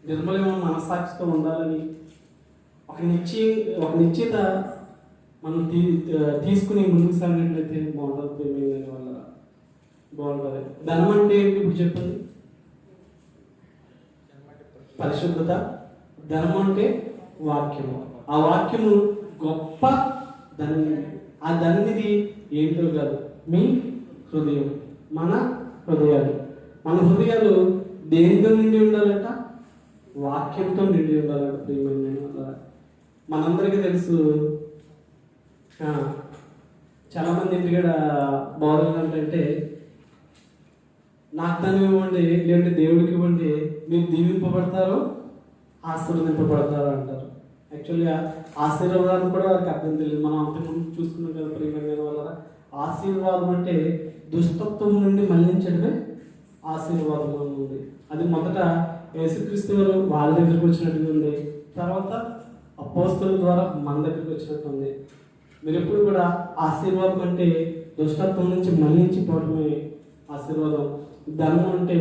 నిర్మలమైన మనసాక్షితో ఉండాలని, ఒక నిశ్చిత మనం తీసుకుని ముందుకు సాగినట్లయితే బాగుంటుంది. ప్రేమ వల్ల బాగుంటుంది. ధనం అంటే ఏంటి ఇప్పుడు చెప్పండి? పరిశుద్ధత. ధనం అంటే వాక్యము. ఆ వాక్యము గొప్ప ధన్యం. ఆ ధన్యది ఏంటో కాదు, మీ హృదయం. మన హృదయాలు దేనితో నిండి ఉండాలట? వాక్యంతో నిండి ఉండాలట. ప్రియమైన మనందరికీ తెలుసు, చాలామంది ఇంటికాడ బోధనలు అంటే నాకు ధనం ఇవ్వండి, లేదంటే దేవుడికి ఇవ్వండి, మీరు దీవింపబడతారో ఆశీర్వదింపబడతారో అంటారు. యాక్చువల్గా ఆశీర్వాదం కూడా వారికి అర్థం తెలియదు. మనం అంతకుముందు చూసుకున్నాం కదా ప్రియమైన వల్ల. ఆశీర్వాదం అంటే దుష్టత్వం నుండి మళ్లించడమే ఆశీర్వాదం ఉంది. అది మొదట యేసుక్రీస్తు వారు వాళ్ళ దగ్గరికి వచ్చినట్టుగా ఉంది, తర్వాత అపోస్తలుల ద్వారా మన దగ్గరికి వచ్చినట్టు ఉంది. మీరు ఎప్పుడు కూడా ఆశీర్వాదం అంటే దుష్టత్వం నుంచి మళ్లించిపోవడమే ఆశీర్వాదం. ధర్మం అంటే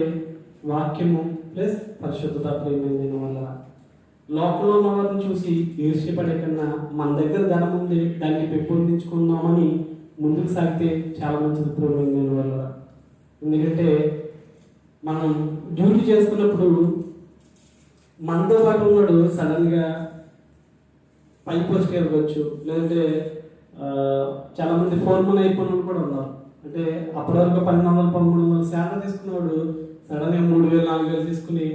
వాక్యము ప్లస్ పరిశుద్ధత. ప్రేమైన వల్ల లోకంలో ఉన్న వారిని చూసి ఈర్ష్యపడే కన్నా మన దగ్గర ధనం ఉంది, దాన్ని పెంపొందించుకుందామని ముందుకు సాగితే చాలా మంచిది ప్రేమైన వల్ల. ఎందుకంటే మనం డ్యూటీ చేసుకున్నప్పుడు మనతో పాటు ఉన్నాడు సడన్గా పై పోస్ట్ ఇవ్వచ్చు, లేదంటే చాలామంది ఫోర్మన్ అయిపోయిన కూడా ఉన్నారు. అంటే అప్పటి వరకు 1200-1300 శాలరీ తీసుకున్నవాడు సడన్గా 3000-4000 తీసుకుని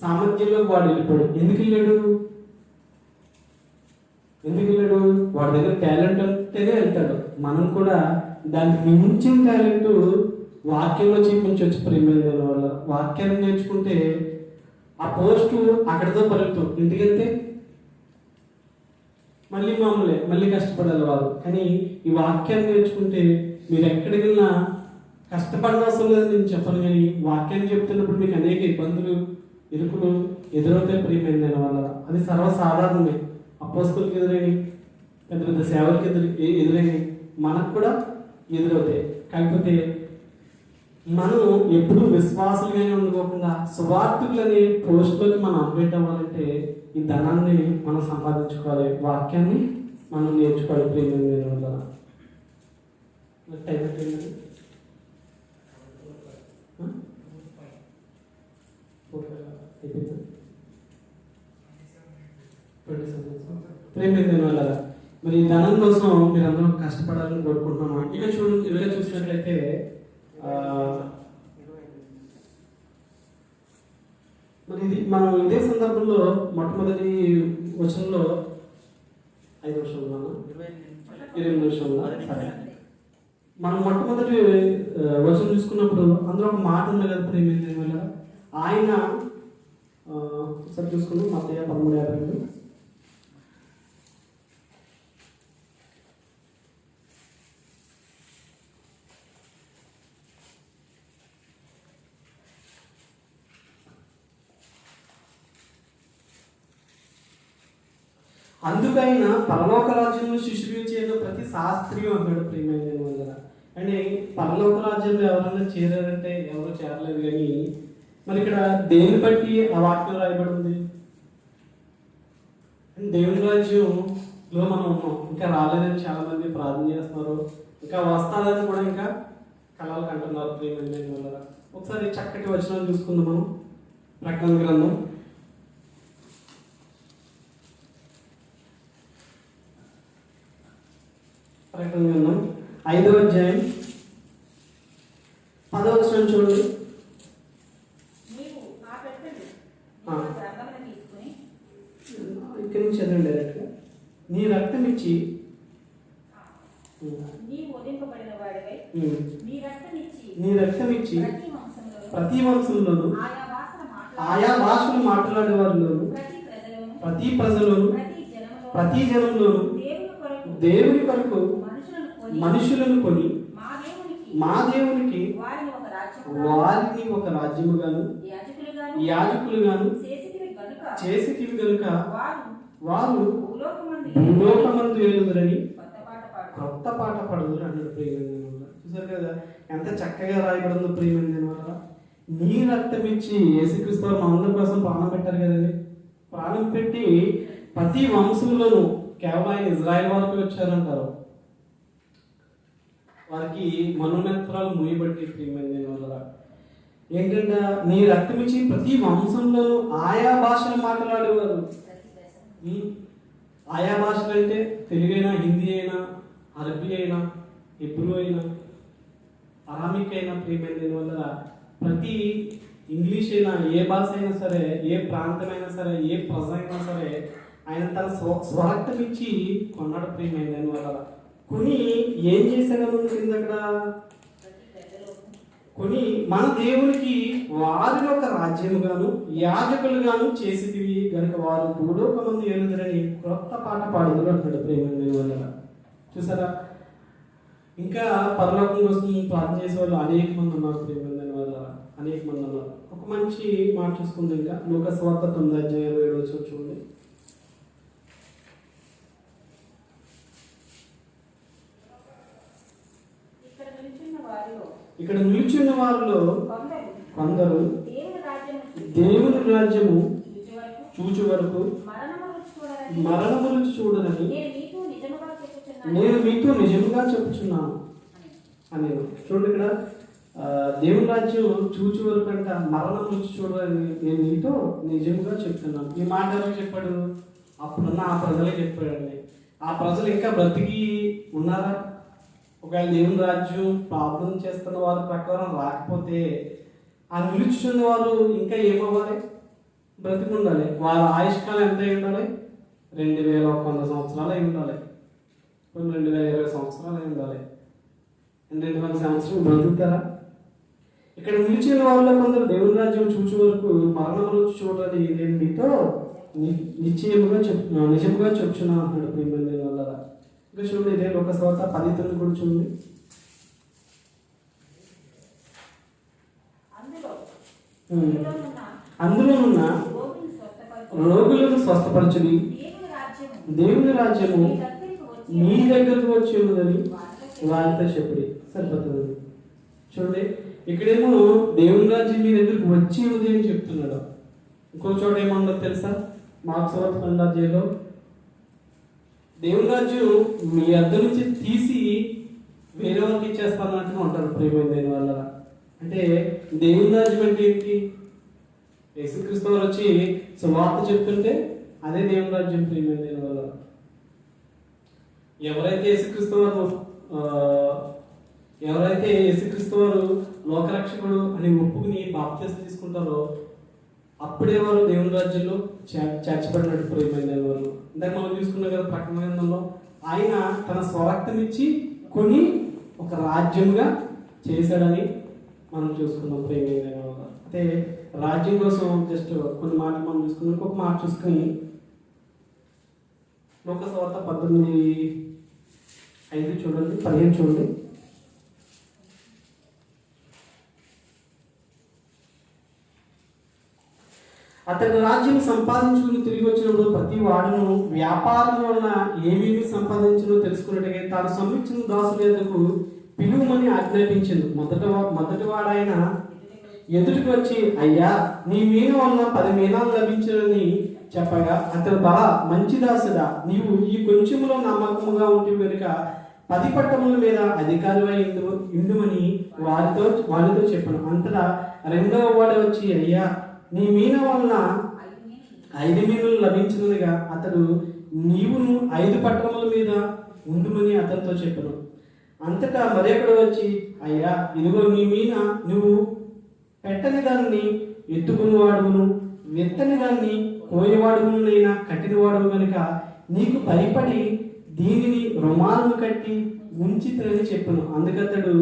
సామర్థ్యంలోకి వాడు వెళ్ళిపోయాడు. ఎందుకు వెళ్ళాడు? వాడి దగ్గర టాలెంట్ ఉంటేనే వెళ్తాడు. మనం కూడా దానికి మించిన టాలెంట్ వాక్యంలో చూపించవచ్చు. ప్రేమైన వల్ల వాక్యాన్ని నేర్చుకుంటే ఆ పోస్టు అక్కడితో పలుకుతాం. ఇంటికి వెళ్తే మళ్ళీ మామూలే, మళ్ళీ కష్టపడాలి వారు. కానీ ఈ వాక్యాన్ని నేర్చుకుంటే మీరు ఎక్కడికి వెళ్ళినా కష్టపడిన అవసరం లేదని నేను చెప్పను. కానీ వాక్యాన్ని చెప్తున్నప్పుడు మీకు అనేక ఇబ్బందులు, ఇరుకులు ఎదురవుతాయి ప్రియమైన వల్ల. అది సర్వసాధారణమే. అపోస్తలులకు ఎదురైనవి, పెద్ద పెద్ద సేవలకు ఎదురైనవి మనకు కూడా ఎదురవుతాయి. కాకపోతే మనం ఎప్పుడు విశ్వాసులుగానే ఉండుకోకుండా సువార్థకులని పోస్టులోకి మనం అప్డేట్ అవ్వాలంటే ఈ ధనాన్ని మనం సంపాదించుకోవాలి, వాక్యాన్ని మనం నేర్చుకోవాలి. ప్రియమైన వల్ల టైం అయిపోయింది. ప్రేమైన వల్ల మరి ఈ ధనం కోసం మీరు అందరూ కష్టపడాలని కోరుకుంటున్నాము. ఇక చూసినట్లయితే మరి ఇది మనం ఇదే సందర్భంలో మొట్టమొదటి వచనంలో 5 నిమిషంలో 20 నిమిషంలో సరే మనం మొట్టమొదటి వచనం చూసుకున్నప్పుడు అందులో ఒక మాట ఉంది కదా ప్రేమ వల్ల. ఆయన ఒకసారి చూసుకున్నాం మత్తయి 13:52. అందుకైన పరలోక రాజ్యంలో శిష్యులు చేయడం ప్రతి శాస్త్రీయం అన్నాడు ప్రియమైన వల్ల. అంటే పరలోక రాజ్యంలో ఎవరైనా చేరారంటే ఎవరు చేరలేదు. కానీ మరి ఇక్కడ దేని బట్టి ఆ వాక్యం రాయబడి ఉంది? దేవుని రాజ్యంలో మనం ఉన్నాం, ఇంకా రాలేదని చాలా మంది ప్రార్థన చేస్తున్నారు, ఇంకా వస్తారని కూడా ఇంకా కలలు కంటున్నారు ప్రియమైన వల్ల. ఒకసారి చక్కటి వచనాలు చూసుకుందాం మనం. ప్రకటన గ్రంథం 5వ అధ్యాయం 10వ వచనం చూడండి. ఇక్కడి నుంచి చదవండి డైరెక్ట్గా. నీ రక్తం ఇచ్చి ప్రతి వంశంలోను ఆయా భాషలు మాట్లాడే వారిలోను ప్రతి ప్రజలోను ప్రతి జనంలోను దేవుని కొరకు మనుషులను కొని మా దేవునికి వారిని ఒక రాజ్యముగాను యాజకులుగాను చేసితివి గనుక వారు భూలోకమందు ఏలుదురని కొత్త పాట పడుదురు అన్నాడు ప్రియమైన. చూసారు కదా ఎంత చక్కగా రాయబడిందో ప్రియమైన వల్ల. నీ రక్తం ఇచ్చి యేసుక్రీస్తు మనందరి కోసం ప్రాణం పెట్టారు కదండి. ప్రాణం పెట్టి ప్రతి వంశంలోనూ కేవలం ఆయన ఇజ్రాయెల్ వరకు వచ్చారంటారు. వారికి మనోనేత్రాలు మూయబట్టి ప్రియమైన వల్ల ఏంటంటే నీ రక్తం ఇచ్చి ప్రతి వంశంలోనూ ఆయా భాషలు మాట్లాడేవారు. ఆయా భాషలు అంటే తెలుగైనా, హిందీ అయినా, అరబీ అయినా, హెబ్రూ అయినా, అరామిక్ అయినా ప్రియమైన వల్ల ప్రతి ఇంగ్లీష్ అయినా, ఏ భాష అయినా సరే, ఏ ప్రాంతమైనా సరే, ఏ ప్రజ అయినా సరే ఆయన తన స్వరక్తం ఇచ్చి కొన్నాడు ప్రియమైన వల్ల. కొని ఏం చేశాడు కిందక్కడ? కొని మన దేవునికి వారిని ఒక రాజ్యముగాను యాజకులుగాను చేసిటివి గనుక వారు భూలోకమందు ఏలుదురని క్రొత్త పాట పాడుదురు అంటాడు ప్రేమ వల్ల. చూసారా, ఇంకా పరలోకం కోసం ప్రార్థన చేసే వాళ్ళు అనేక మంది ఉన్నారు ప్రేమ వల్ల, అనేక మంది ఉన్నారు. ఒక మంచి మాట చూసుకుంది. ఇంకా లూకా సువార్త 9:27 చూడండి. ఇక్కడ నిల్చున్న వారిలో కొందరు దేవుని రాజ్యము చూచు వరకు మరణము రుచి చూడనని నేను మీతో నిజముగా చెప్పుచున్నాను అని. చూడండి, ఇక్కడ దేవుని రాజ్యం చూచు వరకు అంట మరణం రుచి చూడని నేను మీతో నిజముగా చెప్తున్నాను. ఈ మాట ఎవరు చెప్పాడు? అప్పుడున్న ఆ ప్రజలే చెప్పాడండి. ఆ ప్రజలు ఇంకా బ్రతికి ఉన్నారా? ఒకవేళ దేవుని రాజ్యం ప్రార్థన చేస్తున్న వారి ప్రకారం రాకపోతే ఆ నిలుచున్న వారు ఇంకా ఏమవ్వాలి? బ్రతికి ఉండాలి. వారి ఆయుష్కాలం ఎంత అయి ఉండాలి? 2100 సంవత్సరాలు అయి ఉండాలి. 2020 సంవత్సరాలు అయి ఉండాలి. 2000 సంవత్సరాలు బ్రతుకుతారా? ఇక్కడ నిలిచిన వాళ్ళలో కొందరు దేవుని రాజ్యం చూచే వరకు మరణం రోజు చూడాలి నేను మీతో నిజముగా చెప్తున్నాను అంటున్నాడు ప్రియమైన వల్ల. ఇంకా చూడండి, ఇదే లోక సువార్త 10:9 కూడా చూడండి. అందులో ఉన్న రోగులను స్వస్థపరచుని దేవుని రాజ్యము మీ దగ్గరకు వచ్చి ఉన్నదని వారితో చెప్పుడి. సరిపోతుంది. చూడండి, ఇక్కడేమో దేవుని రాజ్యం మీ దగ్గరకు వచ్చి ఉన్నది అని చెప్తున్నాడు. ఇంకో చోట ఏమన్నా తెలుసా? మార్కు సువార్త 12:10 దేవుని రాజ్యం మీ అద్ద నుంచి తీసి వేరే వాళ్ళకి ఇచ్చేస్తానంటూ ఉంటారు ప్రియమైన దేని వల్ల. అంటే దేవుని రాజ్యం అంటే ఏంటి? యేసుక్రీస్తు వారు వచ్చి సువార్త చెప్తుంటే అదే దేవుని రాజ్యం ప్రియమైన దేని వల్ల. ఎవరైతే యేసుక్రీస్తు వారు లోకరక్షకుడు అని ఒప్పుకుని బాప్తిసం తీసుకుంటారో అప్పుడే వారు దేవుని రాజ్యంలో చేర్చబడినట్టు ప్రియమైన వాళ్ళు. ఇందాక మనం చూసుకున్నాం కదా ప్రకటన గ్రంథంలో ఆయన తన స్వరక్తం ఇచ్చి కొని ఒక రాజ్యంగా చేశాడని మనం చూసుకున్నాం ప్రియమైన వాళ్ళు. అయితే రాజ్యం కోసం జస్ట్ కొన్ని మాటలు మనం చూసుకున్నాం. ఇంకొక మాట చూసుకొని లోక సువార్త 19:5 చూడండి, 15 చూడండి. అతని రాజ్యం సంపాదించుకుని తిరిగి వచ్చినప్పుడు ప్రతి వాడును వ్యాపారం వలన ఏమేమి సంపాదించునో తెలుసుకున్నట్టుగా తాను సమ్మిచ్చిన దాసుల యొద్దకు పిలువమని ఆజ్ఞాపించింది. మొదటి వాడైన ఎదుటికి వచ్చి, అయ్యా నీ మీన వలన 10 మీనాలు లభించునని చెప్పగా అతడు, బా మంచి దాసుడా, నీవు ఈ కొంచెంలో నమ్మకముగా ఉంటే కనుక 10 పట్టణముల మీద అధికారివై ఇండుమని వారితో చెప్పాను. అంతటా రెండవ వాడు వచ్చి, అయ్యా నీ మీన వలన 5 మీనలు లభించినదిగా అతడు, నీవును 5 పట్టణముల మీద ఉండుమని అతనితో చెప్పాను. అంతటా మరొకడు వచ్చి, అయ్యా ఇదిగో నీ మీన, నువ్వు పెట్టని దాన్ని ఎత్తుకుని వాడును, విత్తని దాన్ని కోయవాడునైనా కట్టినవాడు కనుక నీకు భయపడి దీనిని రుమాలను కట్టి ఉంచితని చెప్పాను. అందుకతడు,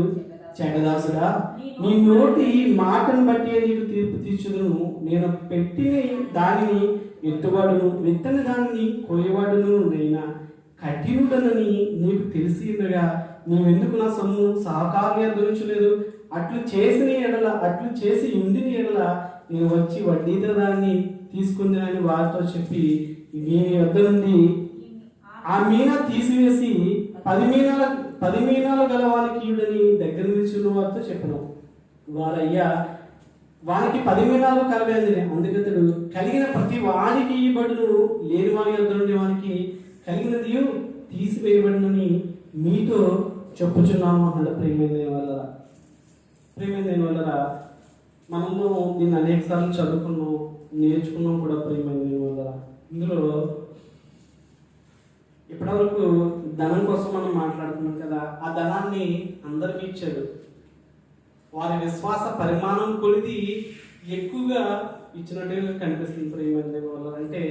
చెడ్డదాసుడా, నీ నోటి మాటను బట్టి నీకు తీర్పు తీర్చుదును. నేను పెట్టిన దానిని ఎత్తువాడును, విత్తని దానిని కోయవాడును నైనా కఠినుడనని నీకు తెలిసి ఉండగా నీవెందుకు నా సొమ్ము సహకారుగా దొరించలేదు? అట్లు చేసి ఉండిన ఎడల నేను వచ్చి వడ్డీతో దాన్ని తీసుకుందని వారితో చెప్పి వీని వద్ద నుండి ఆ మీన తీసివేసి 10 మీనాలు గలవానికి ఈడని దగ్గర నిలిచిన వారితో చెప్పను. వారయ్యా వానికి 10 మీనాలు కలవేందని, అందుకతడు కలిగిన ప్రతి వానికి ఇవ్వబడును, లేని వాని యొద్ద నుండి వానికి కలిగినది తీసివేయబడునని మీతో చెప్పుచున్నాము అన్నాడు. ప్రియమైన వాళ్ళరా, మనము దీన్ని అనేక సార్లు చదువుకున్నాం, నేర్చుకున్నాం కూడా. ప్రియమైన వాళ్ళరా, ఇందులో ఇప్పటివరకు ధనం కోసం మనం మాట్లాడుతున్నాం కదా. ఆ ధనాన్ని అందరికీ ఇచ్చాడు. వారి విశ్వాస పరిమాణం కొలిది ఎక్కువగా ఇచ్చినట్టుగా కనిపిస్తుంది. ప్రియమైన వాళ్ళ అంటే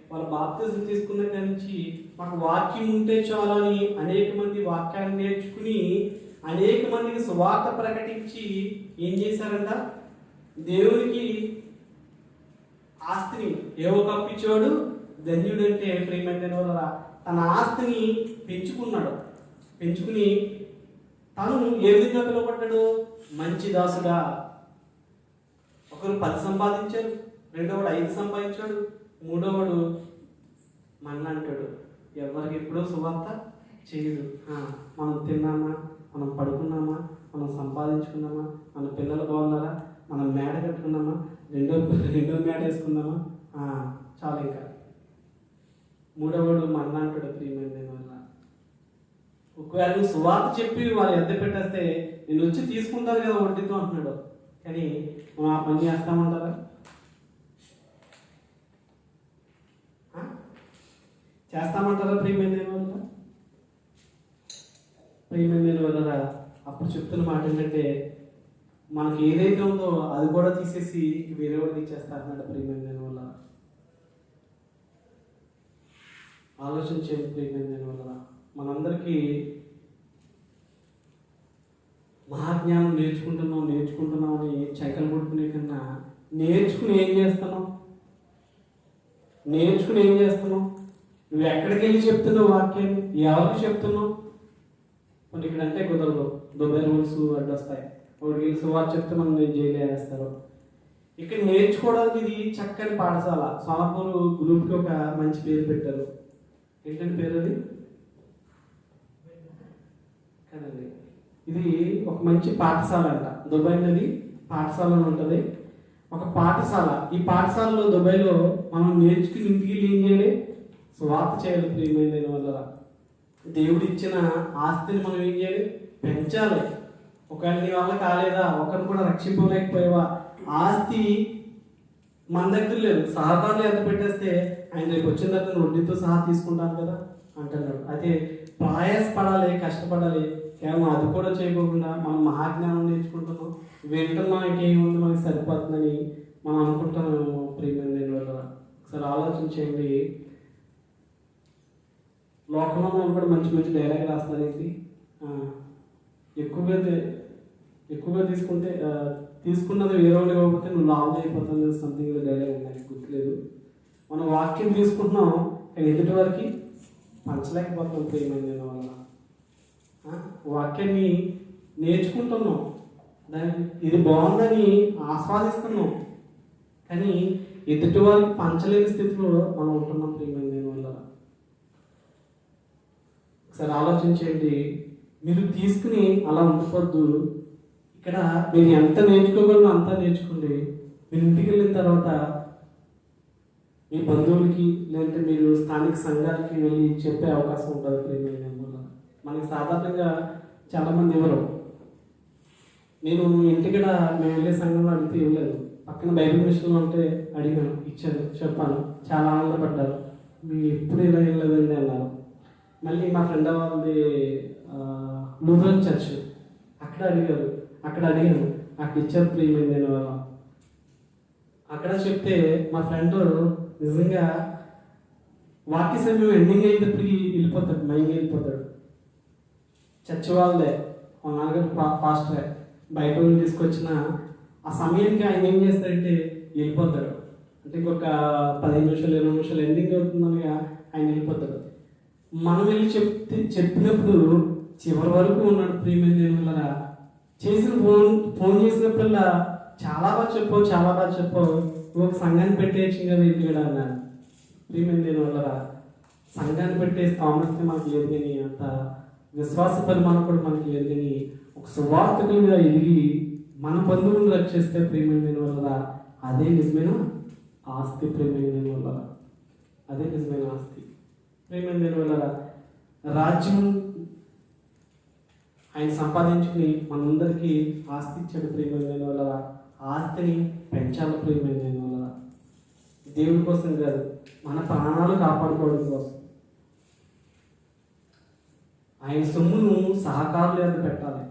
వాళ్ళ బాప్తిజం తీసుకున్న దాని నుంచి మాకు వాక్యం ఉంటే చాలు అని అనేక మంది వాక్యాన్ని నేర్చుకుని అనేక మందికి సువార్త ప్రకటించి ఏం చేశారంట, దేవునికి ఆస్తిని ఏవో కప్పించాడు. ధన్యుడంటే ప్రియమైన వాళ్ళ తన ఆస్తిని పెంచుకుని తను ఏ విధంగా పిలువబడ్డాడు, మంచి దాసుడా. ఒకరు 10 సంపాదించారు, రెండోవాడు 5 సంపాదించాడు, మూడోవాడు మన్న అంటాడు. ఎవరికి ఎప్పుడో సువార్త చేయదు. మనం తిన్నామా, మనం పడుకున్నామా, మనం సంపాదించుకున్నామా, మన పిల్లలు బాగున్నారా, మనం మేడ కట్టుకున్నామా, రెండో మేడ వేసుకున్నామా, చాలు. ఇంకా మూడోవాడు మన్న అంటాడు. ప్రియమైన వల్ల ఒకవేళ నువ్వు సువార్త చెప్పి వాళ్ళు ఎంత పెట్టేస్తే నేను వచ్చి తీసుకుంటాను కదా వడ్డీతో అంటున్నాడు. కానీ మనం ఆ పని చేస్తామంటారా? చేస్తామంటారా? ప్రియమైన వాళ్ళరా, అప్పుడు చెప్తున్న మాట ఏంటంటే మనకి ఏదైతే ఉందో అది కూడా తీసేసి వేరే వాడికి ఇచ్చేస్తారన్నాడు. ప్రియమైన వల్ల ఆలోచించేది. ప్రియమైన వల్ల మనందరికీ మహాజ్ఞానం నేర్చుకుంటున్నాం అని చైకలు కొట్టుకునే కన్నా నేర్చుకుని ఏం చేస్తున్నావు? నువ్వు ఎక్కడికి వెళ్ళి చెప్తున్నావు వాక్యాన్ని? ఎవరికి చెప్తున్నావు? కొన్ని ఇక్కడ అంటే కుదరదు, దుబాయ్ రూల్స్ అడ్డొస్తాయి. ఒకటికి వెళ్ళి సువార్త చెప్తే మనం జైలు వేస్తారు. ఇక్కడ నేర్చుకోవడానికి ఇది చక్కని పాఠశాల. సోనాపూర్ గ్రూప్కి ఒక మంచి పేరు పెట్టారు. ఏంటంటే పేరు అది కదండి. ఇది ఒక మంచి పాఠశాల అంట. దుబాయ్ నది పాఠశాల అని ఉంటుంది, ఒక పాఠశాల. ఈ పాఠశాలలో దుబాయ్లో మనం నేర్చుకుని ఇంటికి ఏం చేయాలి? సువార్త చేయాలి. ప్రియమైన వల్ల దేవుడు ఇచ్చిన ఆస్తిని మనం ఏం చేయాలి? పెంచాలి. ఒకవేళ నీ వల్ల కాలేదా, ఒకరిని కూడా రక్షింపలేకపోయావా, ఆస్తి మన దగ్గర లేదు, సహకారులు ఎంత పెట్టేస్తే ఆయన రేపు వచ్చిన తర్వాత వడ్డీతో సహా తీసుకుంటాను కదా అంటున్నాడు. అయితే ప్రయాసపడాలి, కష్టపడాలి. కేవలం అది కూడా చేయకుండా మనం మహాజ్ఞానం నేర్చుకుంటున్నాం, వింటున్నాం, ఇంకేముంది మనకి సరిపోతుందని మనం అనుకుంటున్నాము. ప్రియమైన వల్ల ఒకసారి ఆలోచించేయండి. లోకంలో కూడా మంచి మంచి డైలాగ్ రాస్తున్నారు. ఏంటి ఎక్కువగా తీసుకున్నది వేరే వాళ్ళు ఇవ్వకపోతే నువ్వు లాభం అయిపోతుంది, సంథింగ్ డైలాగ్ నాకు గుర్తులేదు. మనం వాక్యం తీసుకుంటున్నాం కానీ ఎదుటి వారికి పంచలేకపోతున్నాం. ప్రియమైన వల్ల వాక్యాన్ని నేర్చుకుంటున్నాం, దానికి ఇది బాగుందని ఆస్వాదిస్తున్నాం, కానీ ఎదుటి వారికి పంచలేని స్థితిలో మనం ఉంటున్నాం. ప్రియమైన వల్ల ఒకసారి ఆలోచించండి. మీరు తీసుకుని అలా ఉండిపోద్దు. ఇక్కడ మీరు ఎంత నేర్చుకోగలరో అంతా నేర్చుకోండి. మీరు ఇంటికి వెళ్ళిన తర్వాత మీ బంధువులకి లేదంటే మీరు స్థానిక సంఘాలకి వెళ్ళి చెప్పే అవకాశం ఉంటుంది. ప్రియమైన వల్ల మనకి సాధారణంగా చాలామంది ఇవ్వరు. నేను ఇంటికడ మేము వెళ్ళే సంఘంలో అడిగితే ఇవ్వలేదు. పక్కన బైబిల్ మిషన్లో ఉంటే అడిగాను, ఇచ్చాను, చెప్పాను. చాలా ఆనందపడ్డారు. మీరు ఎప్పుడు ఇలా వెళ్ళలేదండి అన్నారు. మళ్ళీ మా ఫ్రెండ్ వాళ్ళది లూథరన్ చర్చ్, అక్కడ అడిగాను, అక్కడ ఇచ్చారు. ప్రియమైన వాళ్ళ అక్కడ చెప్తే మా ఫ్రెండ్ నిజంగా వాక్య సమయం ఎండింగ్ అయ్యేటప్పటికి వెళ్ళిపోతాడు, మైండ్ వెళ్ళిపోతాడు. చర్చ్ వాళ్ళదే మా నాన్నగారు ఫాస్ట్గా బయట తీసుకొచ్చిన ఆ సమయానికి ఆయన ఏం చేస్తాడంటే వెళ్ళిపోతాడు. అంటే ఇంకొక 15 నిమిషాలు 20 నిమిషాలు ఎండింగ్ అవుతుందనగా ఆయన వెళ్ళిపోతాడు. మనం వెళ్ళి చెప్పినప్పుడు చివరి వరకు ఉన్నాడు. ప్రియమైన చేసిన ఫోన్ చేసినప్పుడల్లా చాలా బాగా చెప్పావు ఒక సంఘాన్ని పెట్టేయచ్చు కదా ఇంటికి అన్నాను. ప్రియమైన వాళ్ళరా, సంఘాన్ని పెట్టే సామర్థ్యం మనకు లేదు, కానీ అంత విశ్వాస పరిమాణం కూడా మనకి లేదు. కానీ ఒక సువార్తకుల మీద ఎదిగి మన బంధువులను రక్షిస్తే ప్రియమైన వల్ల అదే నిజమైన ఆస్తి. ప్రియమైన వల్ల అదే నిజమైన ఆస్తి. ప్రియమైన వల్ల రాజ్యం ఆయన సంపాదించుకుని మనందరికీ ఆస్తి ఇచ్చాడు. ప్రియమైన వల్ల ఆస్తిని పెంచాలి. ప్రియమైన వల్ల దేవుడి కోసం కాదు, మన ప్రాణాలు కాపాడుకోవడం కోసం. ఆయన సొమ్మును సహకారులు ఎంత పెట్టాలి,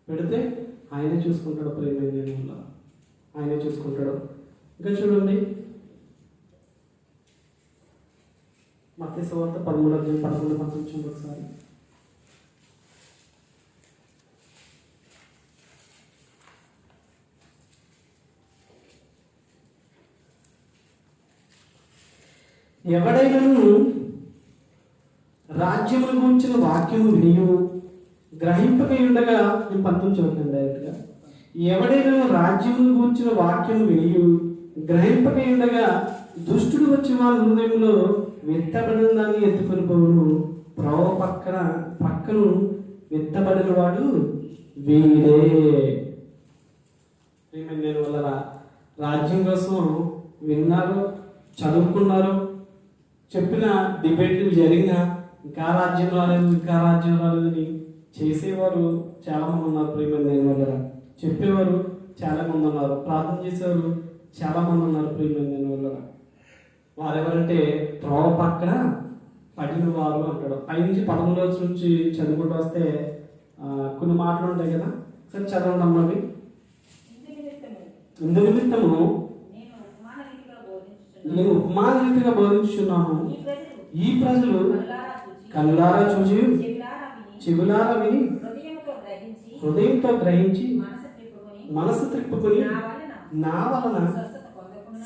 పెడితే ఆయనే చూసుకుంటాడు. ప్రియమైన వల్ల ఆయనే చూసుకుంటాడు. ఇంకా చూడండి, మత్తయి సువార్త 13:11 చూడండి ఒకసారి. ఎవడైనను రాజ్యమును గూర్చిన వాక్యము వినియు గ్రహింపక ఉండగా, నేను 19 చూడండి డైరెక్ట్గా. ఎవడైనా రాజ్యమును గూర్చిన వాక్యము వినియు గ్రహింపక ఉండగా దుష్టుడు వచ్చి వాళ్ళ హృదయంలో విత్తబడిన దాన్ని ఎత్తుకొని పోవును. ప్రవ పక్కను విత్తబడిన వాడు వీడే. నేను వల్ల రాజ్యం కోసం విన్నారు, చదువుకున్నారు, చెప్పిన డిబేట్లు జరిగిన ఇంకా రాజ్యం రాలేదని చేసేవారు చాలామంది ఉన్నారు. ప్రియమైన వల్ల చెప్పేవారు చాలామంది ఉన్నారు, ప్రార్థన చేసేవారు చాలామంది ఉన్నారు. ప్రియమైన వల్ల వారెవరంటే త్రోవ పక్కన పడిన వారు అంటాడు. పైనుంచి 11 నుంచి చదువుకుంటూ వస్తే కొన్ని మాటలు ఉంటాయి కదా, సరే చదవండి అమ్మవి. ఇందు నిమిత్తము నేను ఉపమాన రీతిగా బోధించుచున్నాను. ఈ ప్రజలు కనులారా చూచి చెవులారా విని హృదయంతో గ్రహించి మనసు త్రిప్పుకొని నా వలన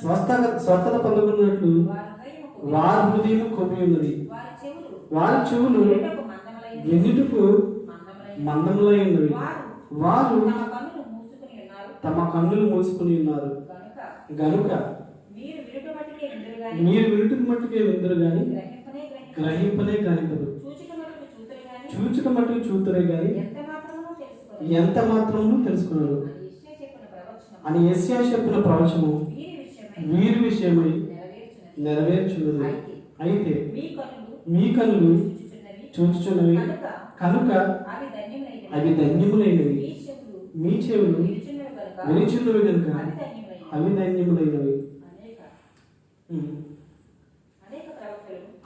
స్వస్థత పొందుకున్నట్లు వారి హృదయం కొమ్మి ఉన్నది. వారి చెవులు ఎన్నిటికు మందములై ఉన్నవి. వారు తమ కన్నులు మూసుకుని ఉన్నారు గనుక మీరు వినుటకు మట్టుకే విందురు గాని గ్రహింపనే గ్రహింపదు. చూచుక మట్టుకు చూతురే గాని ఎంత మాత్రము తెలుసుకున్నారు అని యెషయా చెప్పిన ప్రవచనము వీరి విషయమై నెరవేర్చున్నది. అయితే మీ కన్నులు చూచుచున్నవి కనుక అవి ధన్యములైనవి, మీ చెవులు వినిచున్నవి కనుక అవి ధన్యములైనవి.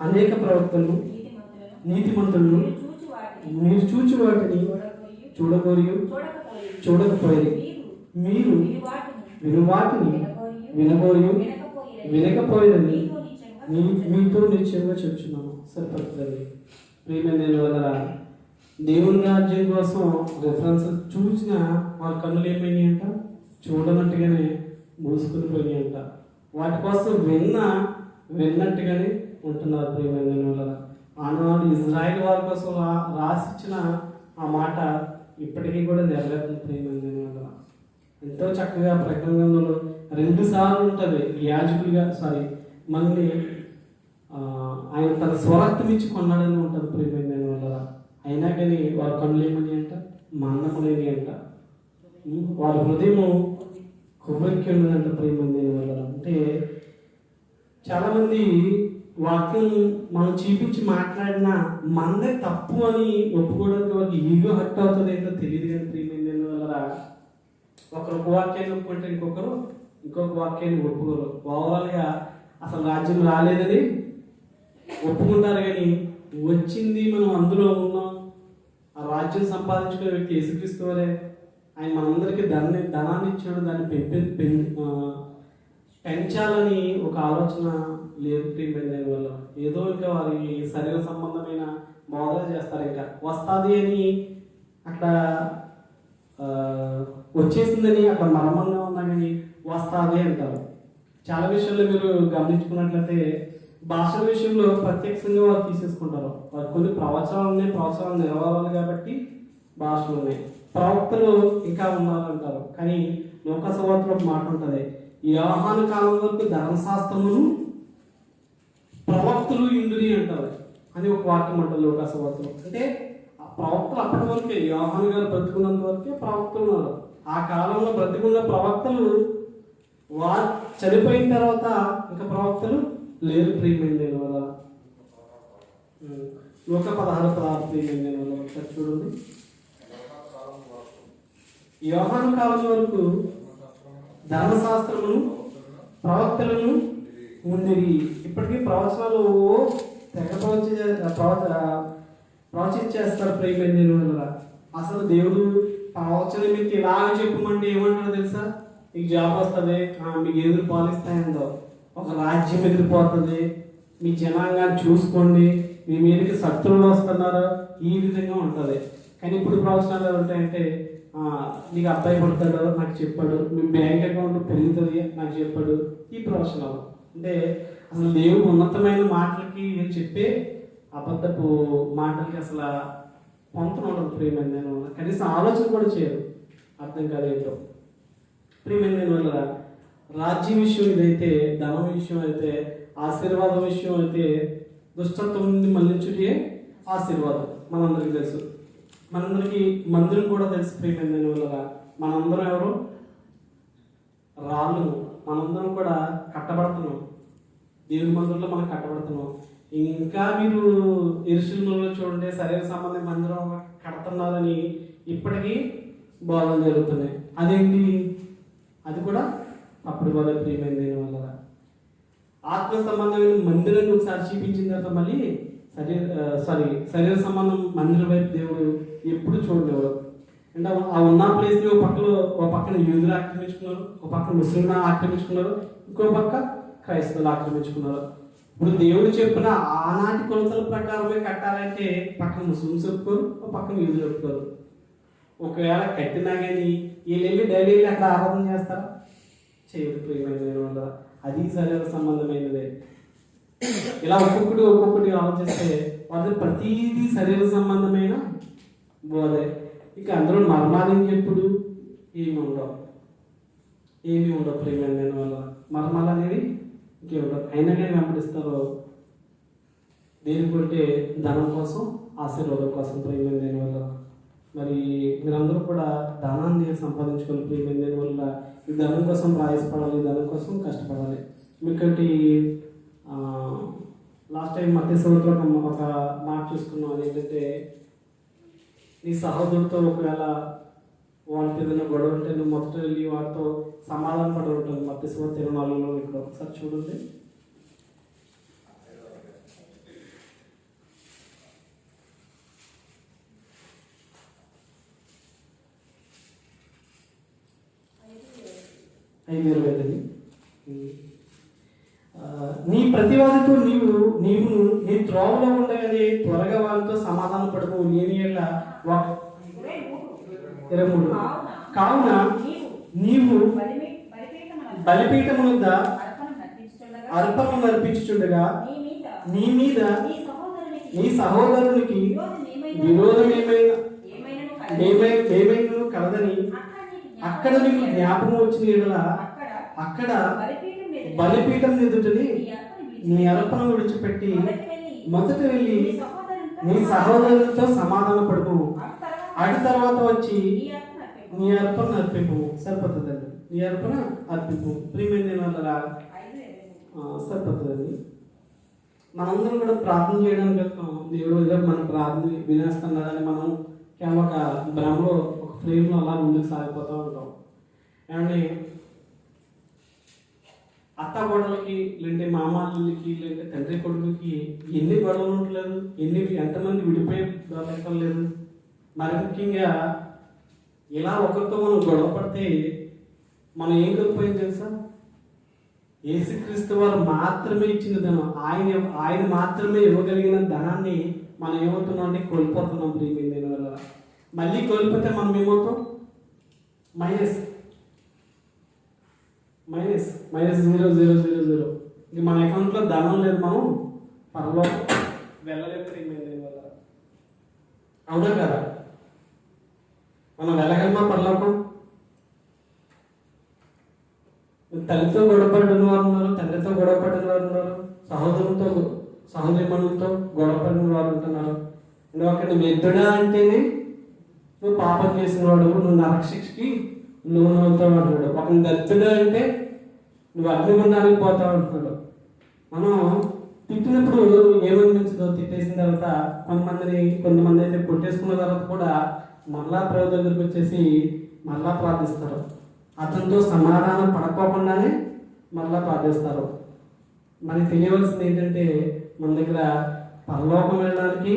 అనేక ప్రవక్తలు నీతిమంతులను మీరు చూచి వాటిని చూడకపోయి మీరు వినువాటిని వినబోయు వినకపోయేదని మీతో నిశ్చయంగా చెప్తున్నాను. సరిపడుతుంది. ప్రియమైన వల్ల దేవుని రాజ్యం కోసం రెఫరెన్స్ చూసిన వాళ్ళ కన్నులు ఏమైనాయి అంట, చూడనట్టుగానే మూసుకుని పోయినాయి అంట. వాటి కోసం విన్నట్టుగానే ఉంటున్నారు. ప్రియమైన వల్ల ఆనాడు ఇజ్రాయిల్ వారి కోసం రాసిచ్చిన ఆ మాట ఇప్పటికీ కూడా నెరవేరుతుంది. ప్రియమైన వల్ల ఎంతో చక్కగా ప్రకటనలో 2 సార్లు ఉంటుంది యాజకుడిగా మళ్ళీ ఆయన తన స్వరక్తం ఇచ్చి కొన్నాడని ఉంటుంది. ప్రియమైన వల్ల అయినా కానీ వారి కన్నులు ఏమని అంట, మందములేని అంట, వారి హృదయము కొవ్వెక్కి ఉన్నదంట. ప్రియమైన వల్ల అంటే చాలామంది వాక్యం మనం చూపించి మాట్లాడినా మనదే తప్పు అని ఒప్పుకోవడానికి వాళ్ళకి ఈగో హర్ట్ అవుతుంది ఏంటో తెలియదు. కానీ ప్రియమైన వల్ల ఒకరు ఒక వాక్యాన్ని ఒప్పుకుంటే ఇంకొక వాక్యాన్ని ఒప్పుకోరు. ఓవరాల్గా అసలు రాజ్యం రాలేదని ఒప్పుకుంటారు, కానీ వచ్చింది మనం అందులో ఉన్నాం. ఆ రాజ్యం సంపాదించుకునే వ్యక్తి యేసుక్రీస్తు వారే. ఆయన మనందరికీ ధనాన్ని ఇచ్చాడు, దాన్ని పెంచాలని ఒక ఆలోచన లేదు. ప్రియమైన వల్ల ఏదో ఇంకా వారి శరీర సంబంధమైన బోధన చేస్తారు. ఇంకా వస్తుంది అని అక్కడ వచ్చేసిందని అక్కడ మర్మంగా ఉన్నా కానీ వస్తుంది అంటారు. చాలా విషయాల్లో మీరు గమనించుకున్నట్లయితే భాషల విషయంలో ప్రత్యక్షంగా వాళ్ళు తీసేసుకుంటారు. వారికి కొన్ని ప్రవచనాలు ఉన్నాయి, ప్రవచనాలు నెరవేరాలి కాబట్టి భాషలు ఉన్నాయి. ప్రవక్తలు ఇంకా ఉన్నారంటారు. కానీ లోకా సువార్తలో ఒక మాట ఉంటుంది, యోహాను కాలం వరకు ధర్మశాస్త్రమును ప్రవక్తలు ఇందుని అంటారు అని ఒక వాక్యం అంటారు లోకా సువార్తలో. అంటే ఆ ప్రవక్తలు అప్పటి వరకే, యోహాను గారు బ్రతుకున్నంత వరకే ప్రవక్తలు ఉన్నారు. ఆ కాలంలో బ్రతికున్న ప్రవక్తలు వారు చనిపోయిన తర్వాత ఇంకా ప్రవక్తలు లేరు ప్రియమైంది వల్ల. లోక 16:16 ప్రియమైంది వల్ల ఒకసారి చూడండి. యోహాను కాలం వరకు ధర్మశాస్త్రమును ప్రవక్తలను ఉండిరి. ఇప్పటికీ ప్రవచనాలు తెగ ప్రవచించేస్తారు ప్రియమైంది వల్ల. అసలు దేవుడు ప్రవచనం మీకు ఇలాగ చెప్పమంటే ఏమంటారో తెలుసా? మీకు జాబ్ వస్తుంది, మీకు ఎదురు పాలిస్తాయందో, ఒక రాజ్యం ఎదిరిపోతుంది, మీ జనాంగాన్ని చూసుకోండి, మీ మీదకి శత్రువులు వస్తున్నారు, ఈ విధంగా ఉంటుంది. కానీ ఇప్పుడు ప్రవచనాలు ఏమంటాయంటే నీకు అబ్బాయి పడతాడు నాకు చెప్పాడు, మీ బ్యాంక్ అకౌంట్ పెరుగుతుంది నాకు చెప్పాడు. ఈ ప్రవచనాలు అంటే అసలు దేవుడు ఉన్నతమైన మాటలకి వీళ్ళు చెప్పే అబద్ధపు మాటలకి అసలు పొంతన ఉండదు ప్రియమైన వల్ల. కనీసం ఆలోచన కూడా చేయరు, అర్థం కాదేంటో ప్రియమైన వల్ల. రాజ్యం విషయం ఇదైతే, ధనం విషయం అయితే, ఆశీర్వాదం విషయం అయితే దుష్టత్వం నుండి మళ్ళించుటే ఆశీర్వాదం మనందరికీ తెలుసు. మనందరికీ మందిరం కూడా తెలుసు ప్రియమైన వల్ల. మనందరం ఎవరు? రాళ్ళు. మనందరం కూడా కట్టబడుతున్నాం, దేవుని మందిరంలో మనం కట్టబడుతున్నాం. ఇంకా మీరు యెరూషలేములో చూడండి, శరీర సంబంధం మందిరం కడుతున్నారని ఇప్పటికీ బోధనలు జరుగుతున్నాయి. అదేంటి? అది కూడా అప్పుడు బోధ ప్రియమైంది వల్ల. ఆత్మ సంబంధమైన మందిరాన్ని ఒకసారి చూపించిన తర్వాత మళ్ళీ శరీర సంబంధం మందిరం వైపు దేవుడు ఎప్పుడు చూడలేవు. అంటే ఆ ఉన్న ప్లేస్ని ఒక పక్కన యూదులు ఆక్రమించుకున్నారు, ఒక పక్కన ముస్లింలు ఆక్రమించుకున్నారు, ఇంకో పక్క క్రైస్తవులు ఆక్రమించుకున్నారు. ఇప్పుడు దేవుడు చెప్పిన ఆనాటి కొలతల ప్రకారమే కట్టాలంటే పక్కన ముస్లింస్ ఒప్పుకోరు, ఒక పక్కన యూదులు ఒప్పుకోరు. ఒకవేళ కట్టినా కానీ వీళ్ళు డైలీ అక్కడ ఆరాధన చేస్తారా? చేయదు ప్రియమైన వల్ల. అది శరీర సంబంధమైనదే. ఇలా ఒక్కొక్కటి ఆలోచిస్తే వాళ్ళు ప్రతిదీ శరీర సంబంధమైన బోధే. ఇక అందులో మర్మాలని చెప్పుడు ఏమి ఉండవు ప్రియమైన వల్ల. మర్మాలు అనేవి ఇంకేముండవు. అయినా కానీ వెంబడిస్తారు దేనికంటే ధనం కోసం, ఆశీర్వాదం కోసం ప్రియమైన వల్ల. మరి మీరందరూ కూడా ధనాన్ని సంపాదించుకోవాలి ప్రియమైన వల్ల. ఈ ధనం కోసం ప్రయాసపడాలి, ధనం కోసం కష్టపడాలి. మీకంటే లాస్ట్ టైం మత్తయి సువార్తలో ఒక మాట చూసుకున్నాం. అదేంటంటే నీ సహోదరుడితో ఒకవేళ వాళ్ళతో ఏదైనా గొడవ ఉంటే నువ్వు మొదట వెళ్ళి వాటితో సమాధాన పడి ఉంటుంది. మత్తయి సువార్త 24లో ఇక్కడ ఒకసారి చూడండి. నీ ప్రతివాదితో నీవు నీ త్రోవలో ఉండగానే త్వరగా వాళ్ళతో సమాధాన పడకు. నేను 23 కావున నీవు బలిపీఠము వద్ద అర్పణను అర్పించుచుండగా నీ మీద నీ సహోదరునికి విరోధం ఏమైనా కలదని అక్కడ నీకు జ్ఞాపకం వచ్చిన ఎడల అక్కడ బలిపీఠం ఎదుటని నీ అర్పణ విడిచిపెట్టి మొదట వెళ్ళి నీ సహోదరులతో సమాధాన పడుకు. అటు తర్వాత వచ్చి నీ అర్పణ అర్పింపు. సరిపోతుందండి, నీ అర్పణ అర్పింపు. ప్రియమైన వాళ్ళ సరిపోతుందండి. మనందరం కూడా ప్రార్థన చేయడానికి వెళ్తాం. దేవుడు ఏదో మన ప్రార్థన వినేస్తున్నాడని మనం కేవలం ఒక భ్రమలో, ఒక ఫ్రేమ్లో అలా ముందుకు సాగిపోతూ ఉంటాం. ఏమంటే అత్త గొడవలకి, లేదంటే మామాళ్ళకి, లేదంటే తండ్రి కొడుకులకి ఎన్ని గొడవలు ఉండలేదు, ఎంతమంది విడిపోయి లెక్కలు లేదు. మరి ముఖ్యంగా ఇలా ఒకరితో మనం గొడవ పడితే మనం ఏం కోల్పోయింది తెలుసా? యేసుక్రీస్తు వారు మాత్రమే ఇచ్చిన ధనం, ఆయన మాత్రమే ఇవ్వగలిగిన ధనాన్ని మనం ఏమవుతున్నాం అంటే కోల్పోతున్నాం ప్రియమైన వల్ల. మళ్ళీ కోల్పోతే మనం ఏమవుతాం? మైనస్ 0,0,0,0. ఇంక మన అకౌంట్లో ధనం లేదు, మనం పరలోకం వెళ్ళలేదు ప్రియమైన వల్ల. అవునా కదా? మనం వెళ్ళగలమా పరలోకం? తల్లితో గొడవపడిన వారు ఉన్నారు, తండ్రితో గొడవపడిన వారు ఉన్నారు, సహోదరిమణులతో గొడవపడిన వారు ఉంటున్నారు. నువ్వు అక్కడ మెద్దుడా అంటేనే నువ్వు పాపం చేసిన వాడు, నువ్వు నరకశిక్షకి లోన్ అవుతావు అంటున్నాడు. ఒక దరిద్రుడు అంటే నువ్వు అగ్నిగుండానికి పోతావు అంటున్నాడు. మనం తిట్టినప్పుడు ఏమనిపించదో, తిట్టేసిన తర్వాత కొంతమంది అయితే కొట్టేసుకున్న తర్వాత కూడా మళ్ళా ప్రభు దగ్గరికి వచ్చేసి మళ్ళా ప్రార్థిస్తారు. అతనితో సమాధానం పడకోకుండానే మళ్ళా ప్రార్థిస్తారు. మనకి తెలియవలసింది ఏంటంటే మన దగ్గర పరలోకం వెళ్ళడానికి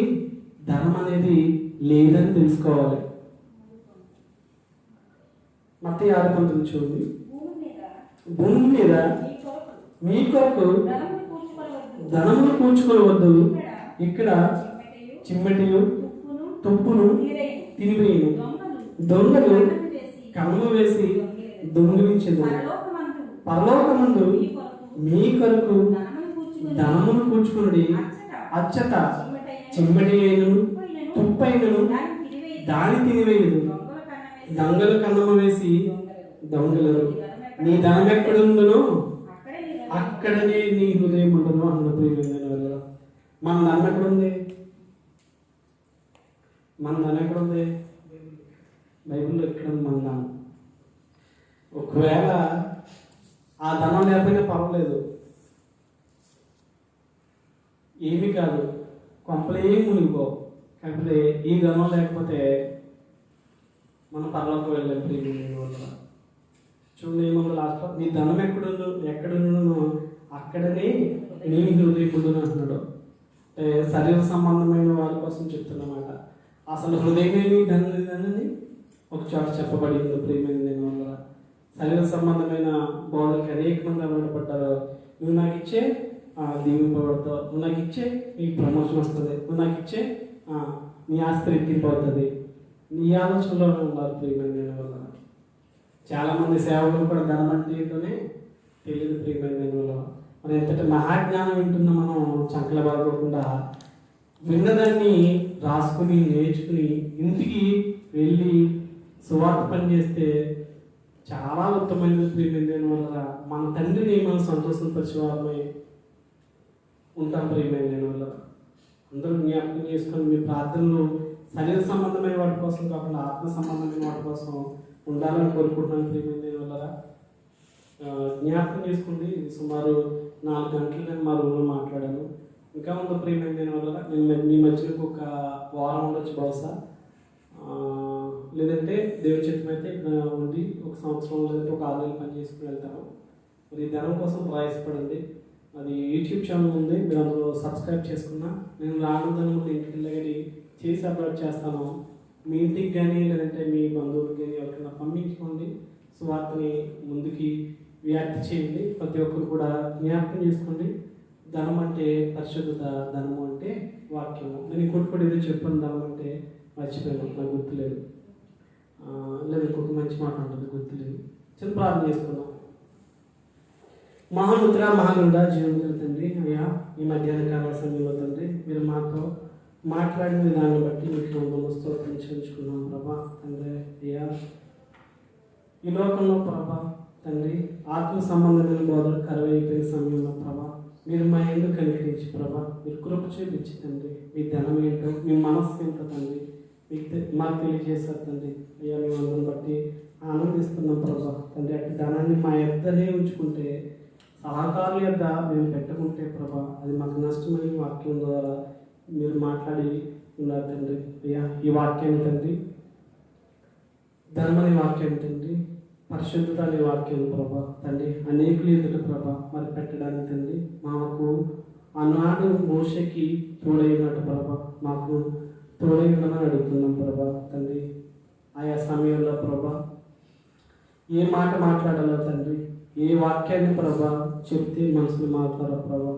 ధనం అనేది లేదని తెలుసుకోవాలి. మత్తయి 6:19 చూడండి. భూమి మీద మీ కొరకు ధనమును కూర్చుకోవద్దు, ఇక్కడ చిమ్మటియు తుప్పును తినివేయను, దొంగలు కన్ను వేసి దొంగిలించదు. పరలోకమందు మీ కొరకు ధనమును కూర్చుకుని అచ్చట చిమ్మటి అయినను తుప్పైనను దాని తినివేయదు. దొంగలు కన్నము వేసి దొంగలరు. నీ ధనం ఎక్కడుందో అక్కడనే నీ హృదయం ఉండదు అన్న ప్రియమైన వల్ల. మన ధనం ఎక్కడుంది? మన ధనం ఎక్కడుంది? బైబిల్లో ఎక్కడ ఉంది మన ధనం? ఒకవేళ ఆ ధనం లేకపోయినా పర్వాలేదు, ఏమీ కాదు, కొంపలేం మునిగిపో. కాకపోతే ఈ ధనం లేకపోతే మనం పర్లోకి వెళ్ళాం ప్రియమైన వల్ల. చూడండి ఏమన్నా లాస్ట్ నీ ధనం ఎక్కడున్నో అక్కడనే నీ హృదయపుడును అంటున్నాడు. అంటే శరీర సంబంధమైన వారి కోసం చెప్తున్నమాట. అసలు హృదయమే నీ ధనని ఒక చోట చెప్పబడింది ప్రియమైన వల్ల. శరీర సంబంధమైన బోధలకి అనేక మంది అలవాటుపడ్డారు. నువ్వు నాకు ఇచ్చే దీవింపబడతావు, నువ్వు నాకు ఇచ్చే నీకు ప్రమోషన్ వస్తుంది, నువ్వు నాకు ఇచ్చే నీ ఆస్తి రెట్టింపు అవుతుంది. నీ ఆలోచనలోనే ఉన్నారు ప్రియమైన వల్ల. చాలామంది సేవకులు కూడా ధనం అంటే ఏంటోనే తెలియదు ప్రియమైన వల్ల. మనం ఎంతటి మహాజ్ఞానం వింటున్నా మనం చంకల బాగోకుండా విన్నదాన్ని రాసుకుని నేర్చుకుని ఇంటికి వెళ్ళి సువార్త పని చేస్తే చాలా ఉత్తమమైన ప్రియమైన వల్ల మన తండ్రిని మనం సంతోషపరిచే వారమై ఉంటాం ప్రియమైన వల్ల. అందరూ జ్ఞాపకం చేసుకొని మీ ప్రార్థనలు శరీర సంబంధమైన వాటి కోసం కాకుండా ఆత్మ సంబంధమైన వాటి కోసం ఉండాలని కోరుకుంటున్నాను ప్రియమైన వల్ల. జ్ఞాపకం చేసుకోండి. సుమారు 4 గంటలు నేను మా రూమ్లో మాట్లాడాను. ఇంకా ఉందో ప్రియమైన వల్ల. నేను మీ మధ్యలో ఒక వారం ఉండొచ్చు బహుశా, లేదంటే దేవుడి చిత్తం అయితే ఇక్కడ ఉండి 1 సంవత్సరం లేదంటే ఒక 6 నెలలు పని చేసుకుని వెళ్తాను. మరి ధనం కోసం ప్రయాసపడండి. అది యూట్యూబ్ ఛానల్ ఉంది, మీరు అందులో సబ్స్క్రైబ్ చేసుకున్నా నేను రానుదాని ముందు ఇంటికి వెళ్ళి చేసి అప్లోడ్ చేస్తాను. మీ ఇంటికి కానీ లేదంటే మీ బంధువులకు కానీ ఎవరికైనా పంపించుకోండి. సువార్తని ముందుకి వ్యాప్తి చేయండి. ప్రతి ఒక్కరు కూడా జ్ఞాపకం చేసుకోండి. ధనం అంటే పరిశుద్ధత, ధనము అంటే వాక్యము. నేను ఇంకోటి ఏదో చెప్పాను, ధనం అంటే మర్చిపోయాను, నాకు గుర్తులేదు. లేదు ఇంకొక మంచి మాట ఉంటుంది, గుర్తులేదు. చిన్న ప్రార్థన చేసుకుందాం. మహాముద్ర మహాగుండ జీవన తండ్రి, అయ్యా ఈ మధ్యాహ్న కాల సమయంలో తండ్రి మీరు మాతో మాట్లాడిన విధానం బట్టి మీకు స్తోత్రం చెల్లించుకున్నాం ప్రభా. తండ్రి అయ్యా ఈ లోకంలో ప్రభా తండ్రి ఆత్మ సంబంధమైన బోధలు కరువైపోయిన సమయంలో ప్రభా మీరు మా ఎందుకు కనికరించి ప్రభా మీరు కృప చూపించి తండ్రి మీ ధనం ఏంటో మీ మనస్సు ఏంటో తండ్రి మాకు తెలియజేశారు తండ్రి. అయ్యా మేము అందరిని బట్టి ఆనందిస్తున్నాం ప్రభా. తండ్రి అట్టి ధనాన్ని మా యొద్దనే ఉంచుకుంటే, సహకారుల యొద్ద మేము పెట్టుకుంటే ప్రభా అది మాకు నష్టమని వాక్యం ద్వారా మీరు మాట్లాడి ఉన్నారు తండ్రి. అయ్యా ఈ వాక్యాన్ని తండ్రి ధర్మ అనే వాక్యం తండ్రి, పరిశుద్ధత అనే వాక్యం ప్రభా తండ్రి అనేకులు ఎదుట ప్రభా మరి పెట్టడానికి తండ్రి మాకు ఆనాడు మోషకి తోడైనట్టు ప్రభా మాకు తోడైందని అడుగుతున్నాం ప్రభా తండ్రి. ఆయా సమయంలో ప్రభా ఏ మాట మాట్లాడాలో తండ్రి, ఏ వాక్యాన్ని ప్రభా చెప్తే మనసులు మారుతారో ప్రభా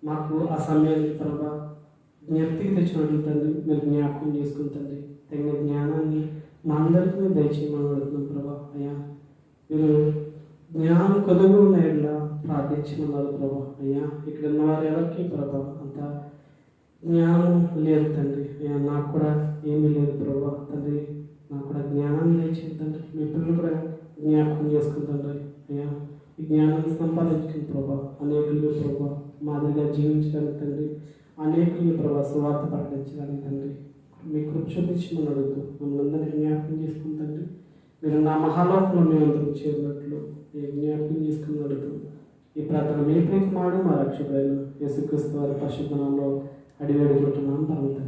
మాకు ఆ సమయానికి ప్రభా జ్ఞప్తికి తెచ్చినట్లు తండ్రి మీరు జ్ఞాపకం చేసుకుని తండ్రి తగిన జ్ఞానాన్ని మా అందరికీ దయచేయమని అడుగుతున్నాం ప్రభా. అయ్యా మీరు జ్ఞానం కొదువు ఉన్నాయలా ప్రార్థించమన్నారు ప్రభా. అయ్యా ఇక్కడ ఉన్న వారు ఎవరికి ప్రభా అంత జ్ఞానం లేదు తండ్రి. అయ్యా నాకు కూడా ఏమీ లేదు ప్రభా తండ్రి, నాకు కూడా జ్ఞానాన్ని దయచేయండి తండ్రి. మీ పిల్లలు కూడా జ్ఞాపకం చేసుకుంటాండ్రి. అయ్యా ఈ జ్ఞానాన్ని సంపాదించుకుని ప్రభా అనేకులు ప్రభా మాదిరిగా జీవించడానికి తండ్రి, అనేకులు ప్రభా సువార్త ప్రకటించడానికి తండ్రి మీ కృప చూపించమని అడుగుతూ మమ్మల్ని అందరినీ జ్ఞాపకం చేసుకుని తండ్రి మీరు నా మహాలోకంలో మీ అందరూ చేరినట్లు ఈ జ్ఞాపకం చేసుకున్నట్టు ఈ ప్రార్థన మీ ప్రియకుమారుడు మా రక్షకుడైన యేసుక్రీస్తు వారి పరిశుద్ధ నామములో అడిగి వేడుకుంటున్నాను పరమ తండ్రి.